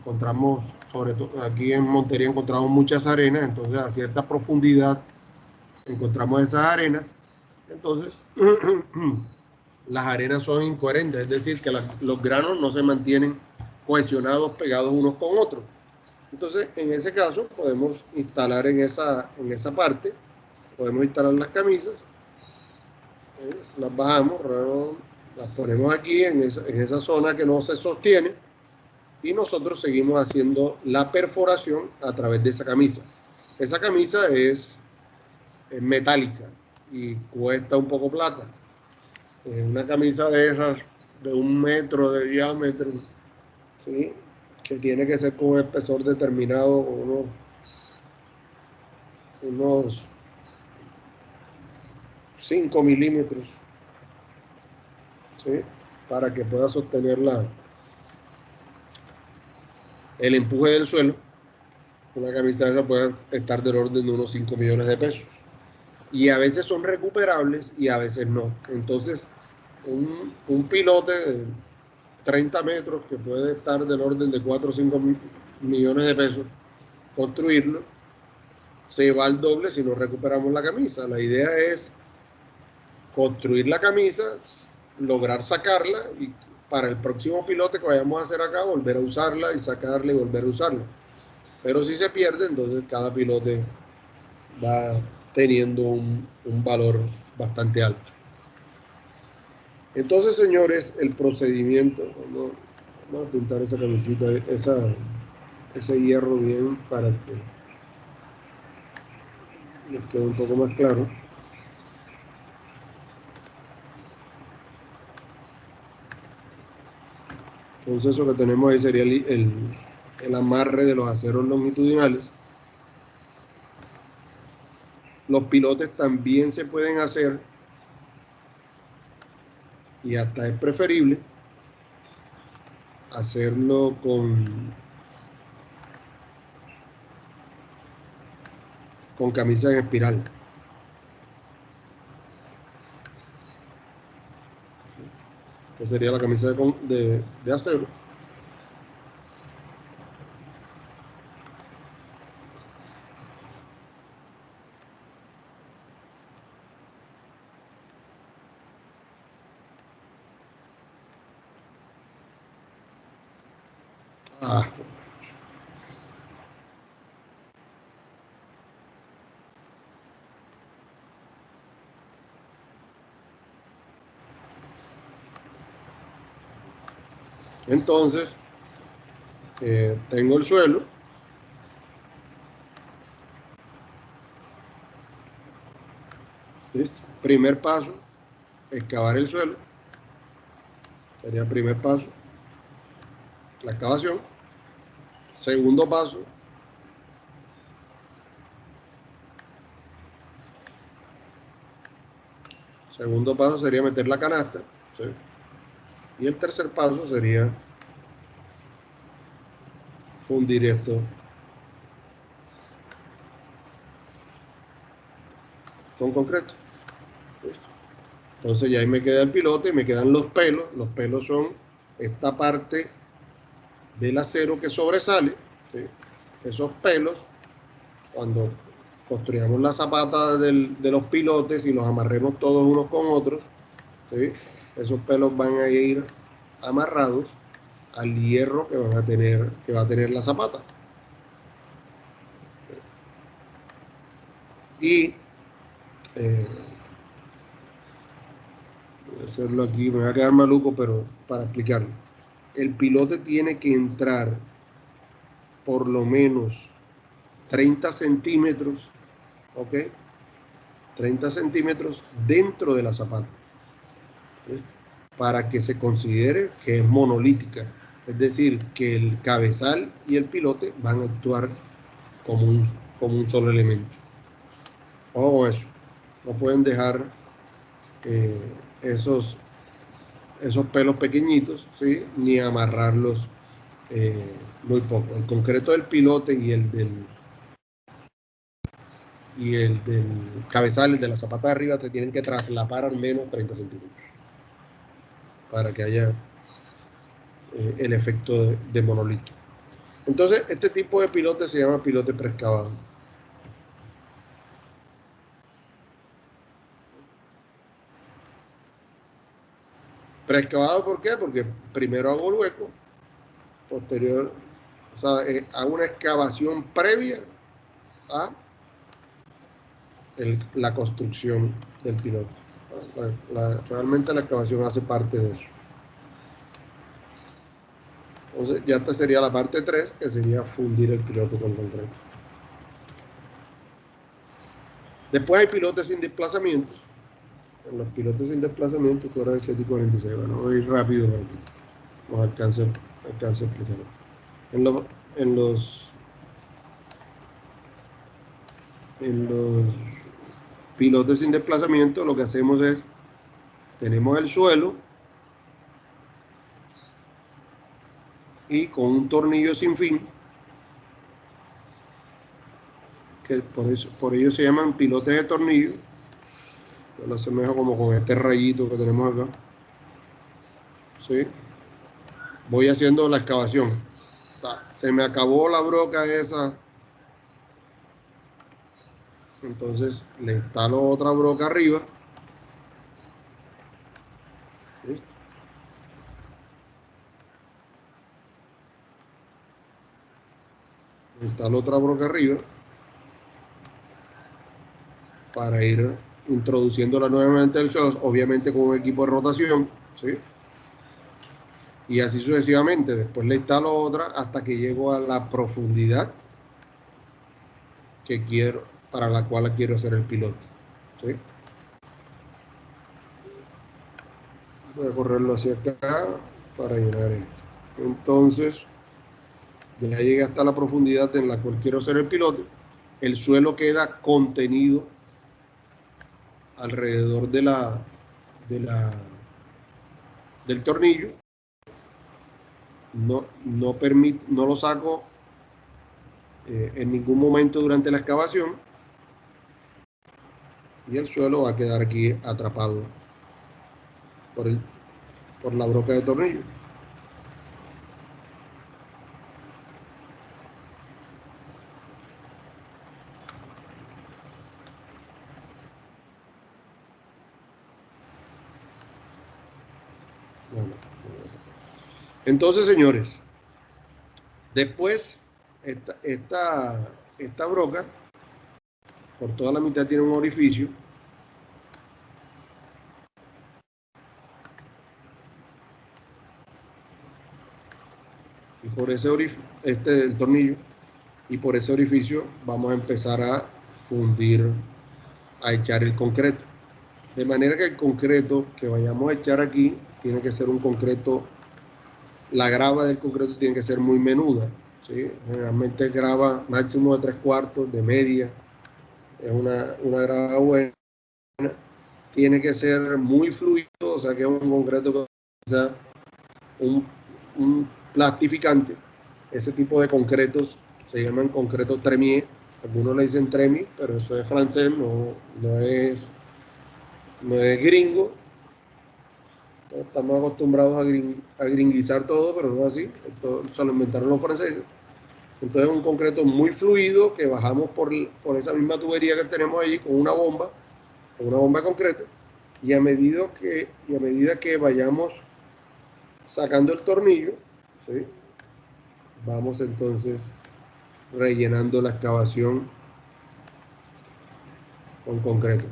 encontramos, sobre todo aquí en Montería encontramos muchas arenas, entonces a cierta profundidad encontramos esas arenas, entonces las arenas son incoherentes, es decir, que los granos no se mantienen cohesionados, pegados unos con otros. Entonces, en ese caso, podemos instalar en esa parte, podemos instalar las camisas, las bajamos, las ponemos aquí en esa zona que no se sostiene, y nosotros seguimos haciendo la perforación a través de esa camisa. Esa camisa es metálica y cuesta un poco plata. Una camisa de esas de 1 metro de diámetro, ¿sí? Que tiene que ser con un espesor determinado, unos 5 milímetros, ¿sí? Para que pueda sostener el empuje del suelo. Una camisa de esa puede estar del orden de unos 5 millones de pesos. Y a veces son recuperables y a veces no. Entonces, un pilote de 30 metros que puede estar del orden de 4 o 5 millones de pesos, construirlo, se va al doble si no recuperamos la camisa. La idea es construir la camisa, lograr sacarla y para el próximo pilote que vayamos a hacer acá, volver a usarla y sacarla y volver a usarla. Pero si se pierde, entonces cada pilote va teniendo un valor bastante alto. Entonces, señores, el procedimiento, vamos a pintar esa camisita, ese hierro bien para que les quede un poco más claro. Entonces, eso que tenemos ahí sería el amarre de los aceros longitudinales. Los pilotes también se pueden hacer, y hasta es preferible hacerlo con camisa en espiral. Esta sería la camisa de acero. Entonces, tengo el suelo. ¿Listo? Primer paso, excavar el suelo. Sería el primer paso, la excavación. Segundo paso, sería meter la canasta, ¿sí? Y el tercer paso sería fundir esto con concreto. ¿Listo? Entonces ya ahí me queda el pilote y me quedan los pelos. Los pelos son esta parte del acero que sobresale, ¿sí? Esos pelos, cuando construyamos la zapata de los pilotes y los amarremos todos unos con otros, ¿sí? Esos pelos van a ir amarrados al hierro que va a tener la zapata. Y voy a hacerlo aquí, me va a quedar maluco, pero para explicarlo. El pilote tiene que entrar por lo menos 30 centímetros, ¿ok? 30 centímetros dentro de la zapata, ¿sí? Para que se considere que es monolítica. Es decir, que el cabezal y el pilote van a actuar como un solo elemento. Ojo con eso. No pueden dejar esos pelos pequeñitos, ¿sí? Ni amarrarlos muy poco. El concreto del pilote y el del cabezal, el de la zapata de arriba, te tienen que traslapar al menos 30 centímetros para que haya el efecto de monolito. Entonces, este tipo de pilote se llama pilote preexcavado. Preexcavado, ¿por qué? Porque primero hago el hueco, posterior, o sea, hago una excavación previa a la construcción del pilote. Realmente la excavación hace parte de eso. Entonces, ya esta sería la parte 3, que sería fundir el pilote con concreto. Después hay pilotes sin desplazamientos. En los pilotes sin desplazamientos, que ahora es 7:46. Bueno, voy a ir rápido para que nos alcance a explicarlo. En los pilotes sin desplazamiento, lo que hacemos es, tenemos el suelo y con un tornillo sin fin, que por ello se llaman pilotes de tornillo. Yo lo asemejo como con este rayito que tenemos acá. ¿Sí? Voy haciendo la excavación. Se me acabó la broca esa. Entonces le instalo otra broca arriba. ¿Listo? Le instalo otra broca arriba para ir introduciéndola nuevamente al suelo, obviamente con un equipo de rotación, ¿sí? Y así sucesivamente. Después le instalo otra hasta que llego a la profundidad que quiero, para la cual quiero hacer el pilote, ¿sí? Voy a correrlo hacia acá para llenar esto. Entonces, ya llegué hasta la profundidad en la cual quiero hacer el pilote. El suelo queda contenido alrededor del tornillo. No lo saco en ningún momento durante la excavación, y el suelo va a quedar aquí atrapado por la broca de tornillo. Bueno. Entonces, señores, después esta broca por toda la mitad tiene un orificio. Y por ese orificio, el tornillo, y por ese orificio vamos a empezar a fundir, a echar el concreto. De manera que el concreto que vayamos a echar aquí tiene que ser un concreto, la grava del concreto tiene que ser muy menuda, ¿sí? Generalmente grava máximo de 3/4, de media, es una grava buena. Tiene que ser muy fluido, o sea que es un concreto que sea un plastificante. Ese tipo de concretos se llaman concreto tremier. Algunos le dicen tremi, pero eso es francés, no es gringo. Estamos acostumbrados a gringuizar todo, pero no así. Esto se lo inventaron los franceses. Entonces es un concreto muy fluido que bajamos por esa misma tubería que tenemos ahí con una bomba de concreto, y a medida que vayamos sacando el tornillo, ¿sí? Vamos entonces rellenando la excavación con concreto.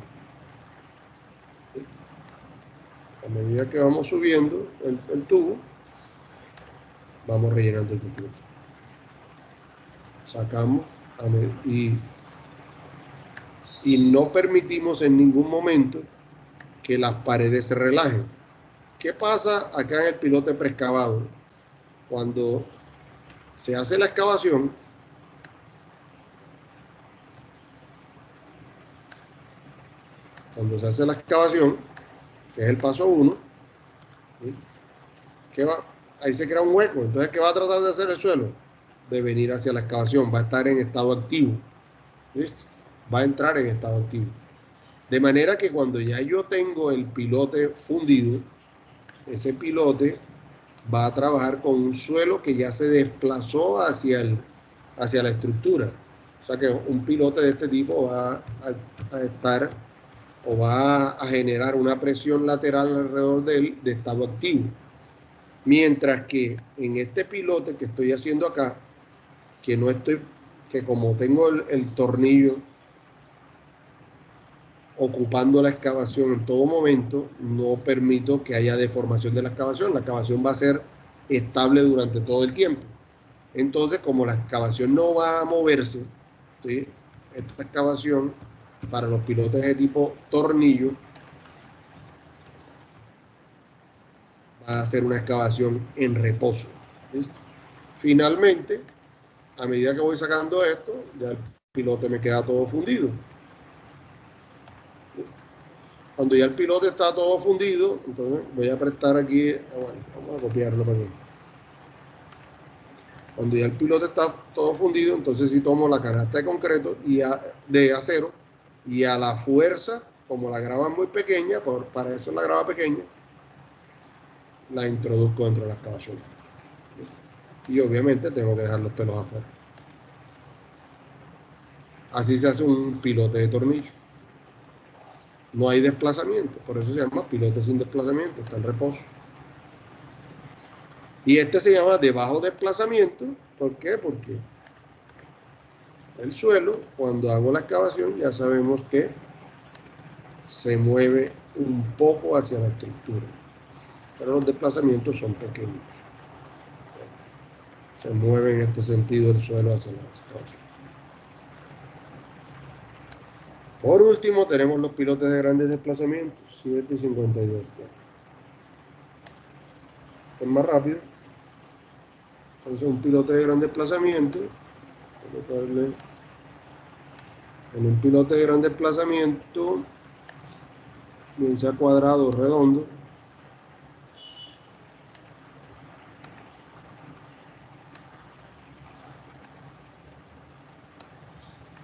A medida que vamos subiendo el tubo, vamos rellenando el concreto. Sacamos y no permitimos en ningún momento que las paredes se relajen. ¿Qué pasa acá en el pilote preexcavado? Cuando se hace la excavación, que es el paso 1, ahí se crea un hueco. Entonces, ¿qué va a tratar de hacer el suelo? De venir hacia la excavación, va a estar en estado activo. ¿Listo? Va a entrar en estado activo. De manera que cuando ya yo tengo el pilote fundido, ese pilote va a trabajar con un suelo que ya se desplazó hacia la estructura. O sea que un pilote de este tipo va a estar o va a generar una presión lateral alrededor de él de estado activo. Mientras que en este pilote que estoy haciendo acá, que como tengo el tornillo ocupando la excavación en todo momento, no permito que haya deformación de la excavación. La excavación va a ser estable durante todo el tiempo. Entonces, como la excavación no va a moverse, ¿sí? Esta excavación para los pilotes de tipo tornillo va a ser una excavación en reposo. ¿Listo? Finalmente, a medida que voy sacando esto, ya el pilote me queda todo fundido. ¿Listo? Cuando ya el pilote está todo fundido, entonces voy a prestar aquí, bueno, vamos a copiarlo para aquí. Cuando ya el pilote está todo fundido, entonces sí tomo la canasta de concreto de acero y a la fuerza, como la grava es muy pequeña, para eso la grava pequeña, la introduzco dentro de la excavación. Y obviamente tengo que dejar los pelos afuera. Así se hace un pilote de tornillo. No hay desplazamiento, por eso se llama pilote sin desplazamiento, está en reposo. Y este se llama de bajo desplazamiento, ¿por qué? Porque el suelo, cuando hago la excavación, ya sabemos que se mueve un poco hacia la estructura, pero los desplazamientos son pequeños. Se mueve en este sentido el suelo hacia la excavación. Por último, tenemos los pilotes de grandes desplazamientos, 7 y 52. Esto es más rápido. Entonces, un pilote de gran desplazamiento, en un pilote de gran desplazamiento, bien sea cuadrado o redondo,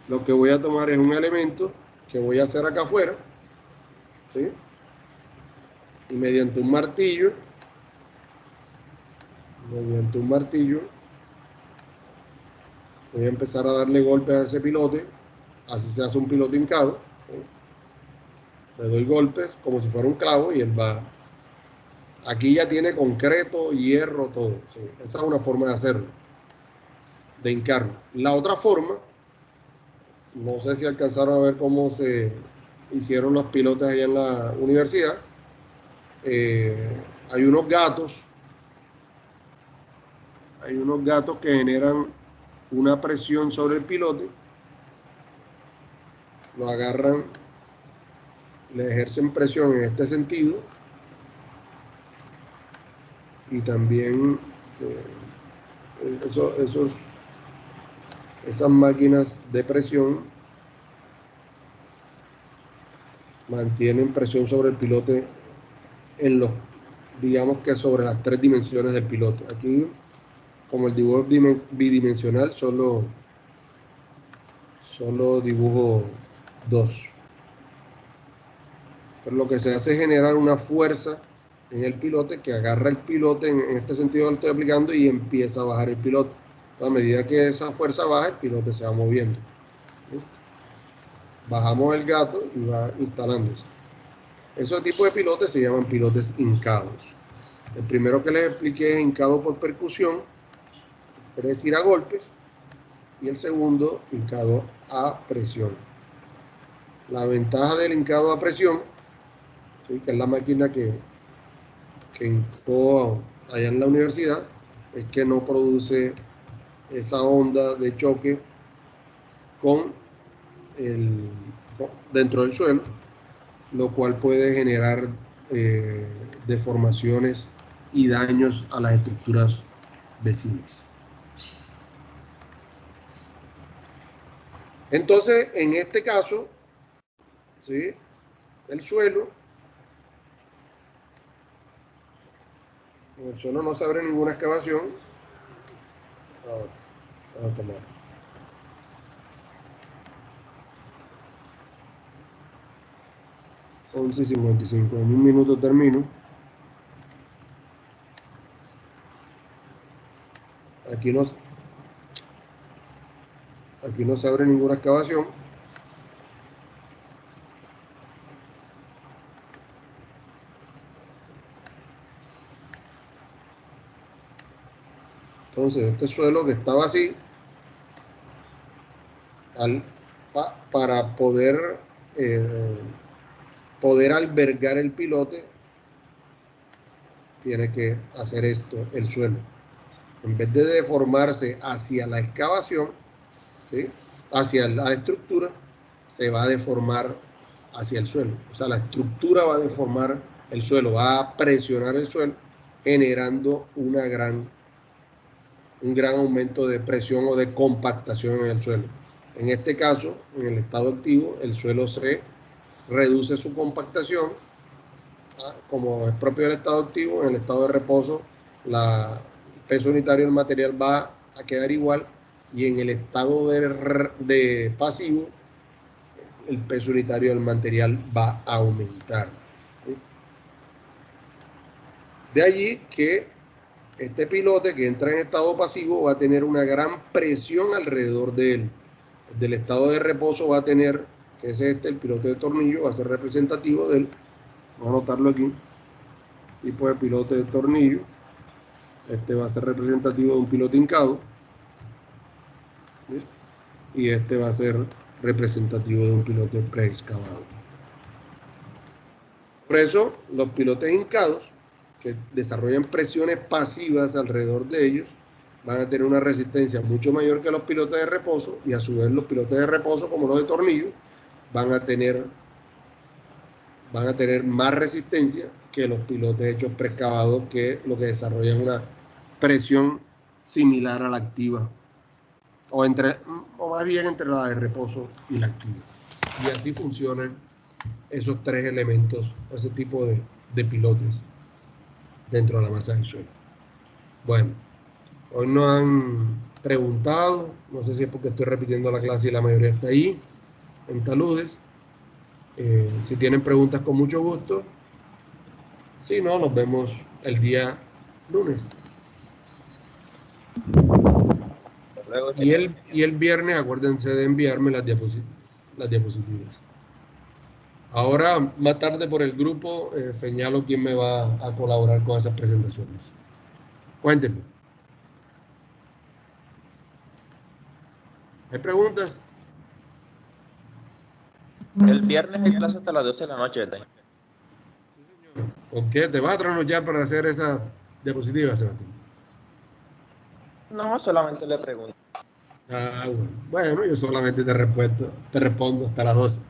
lo que voy a tomar es un elemento que voy a hacer acá afuera, ¿sí? Y mediante un martillo, voy a empezar a darle golpes a ese pilote, así se hace un pilote hincado, ¿sí? Le doy golpes como si fuera un clavo y él va. Aquí ya tiene concreto, hierro, todo, ¿sí? Esa es una forma de hacerlo, de hincarlo. La otra forma, no sé si alcanzaron a ver cómo se hicieron los pilotes allá en la universidad. Hay unos gatos que generan una presión sobre el pilote, lo agarran, le ejercen presión en este sentido y también esas máquinas de presión mantienen presión sobre el pilote digamos que sobre las 3 dimensiones del pilote. Aquí, como el dibujo es bidimensional, solo dibujo 2. Pero lo que se hace es generar una fuerza en el pilote que agarra el pilote en este sentido que lo estoy aplicando y empieza a bajar el pilote. A medida que esa fuerza baja, el pilote se va moviendo. ¿Listo? Bajamos el gato y va instalándose. Esos tipos de pilotes se llaman pilotes hincados. El primero que les expliqué es hincado por percusión, quiere decir a golpes, y el segundo, hincado a presión. La ventaja del hincado a presión, ¿sí? Que es la máquina que hincó allá en la universidad, es que no produce esa onda de choque dentro del suelo, lo cual puede generar deformaciones y daños a las estructuras vecinas. Entonces, en este caso, ¿sí? El suelo no se abre ninguna excavación. Ahora, vamos a tomar. (11:55) en un minuto termino. aquí no se abre ninguna excavación. Entonces, este suelo que estaba así, para poder albergar el pilote, tiene que hacer esto, el suelo. En vez de deformarse hacia la excavación, ¿sí?, hacia la estructura, se va a deformar hacia el suelo. O sea, la estructura va a deformar el suelo, va a presionar el suelo, generando un gran aumento de presión o de compactación en el suelo. En este caso, en el estado activo, el suelo se reduce su compactación, como es propio del estado activo. En el estado de reposo, el peso unitario del material va a quedar igual, y en el estado de pasivo, el peso unitario del material va a aumentar. De allí que este pilote que entra en estado pasivo va a tener una gran presión alrededor de él. Del estado de reposo va a tener, que es el pilote de tornillo, va a ser representativo de él. Vamos a anotarlo aquí. Tipo de pilote de tornillo. Este va a ser representativo de un pilote hincado. ¿Listo? Y este va a ser representativo de un pilote preexcavado. Por eso, los pilotes hincados, que desarrollan presiones pasivas alrededor de ellos, van a tener una resistencia mucho mayor que los pilotes de reposo, y a su vez los pilotes de reposo, como los de tornillo, van a tener más resistencia que los pilotes hechos preexcavados, que lo que desarrollan una presión similar a la activa, o más bien entre la de reposo y la activa. Y así funcionan esos tres elementos, ese tipo de pilotes dentro de la masa del suelo. Bueno, hoy nos han preguntado, no sé si es porque estoy repitiendo la clase y la mayoría está ahí, en taludes. Si tienen preguntas, con mucho gusto. Si no, nos vemos el día lunes. Luego, Y el viernes, acuérdense de enviarme las diapositivas. Ahora, más tarde por el grupo, señalo quién me va a colaborar con esas presentaciones. Cuéntenme. ¿Hay preguntas? el viernes hay clase hasta las 12 de la noche, ¿verdad? ¿Por qué? ¿Te vas a trasnochar para hacer esa diapositiva, Sebastián? No, solamente le pregunto. Ah, bueno. Bueno, yo solamente te respondo hasta las 12.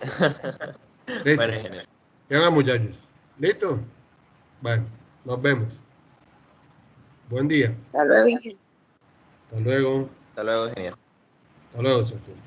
¿Listo? Bueno, genial. ¿Qué más, muchachos? ¿Listo? Bueno, nos vemos. Buen día. Hasta luego, ingeniero. Hasta luego. Hasta luego, genial. Hasta luego, Sebastián.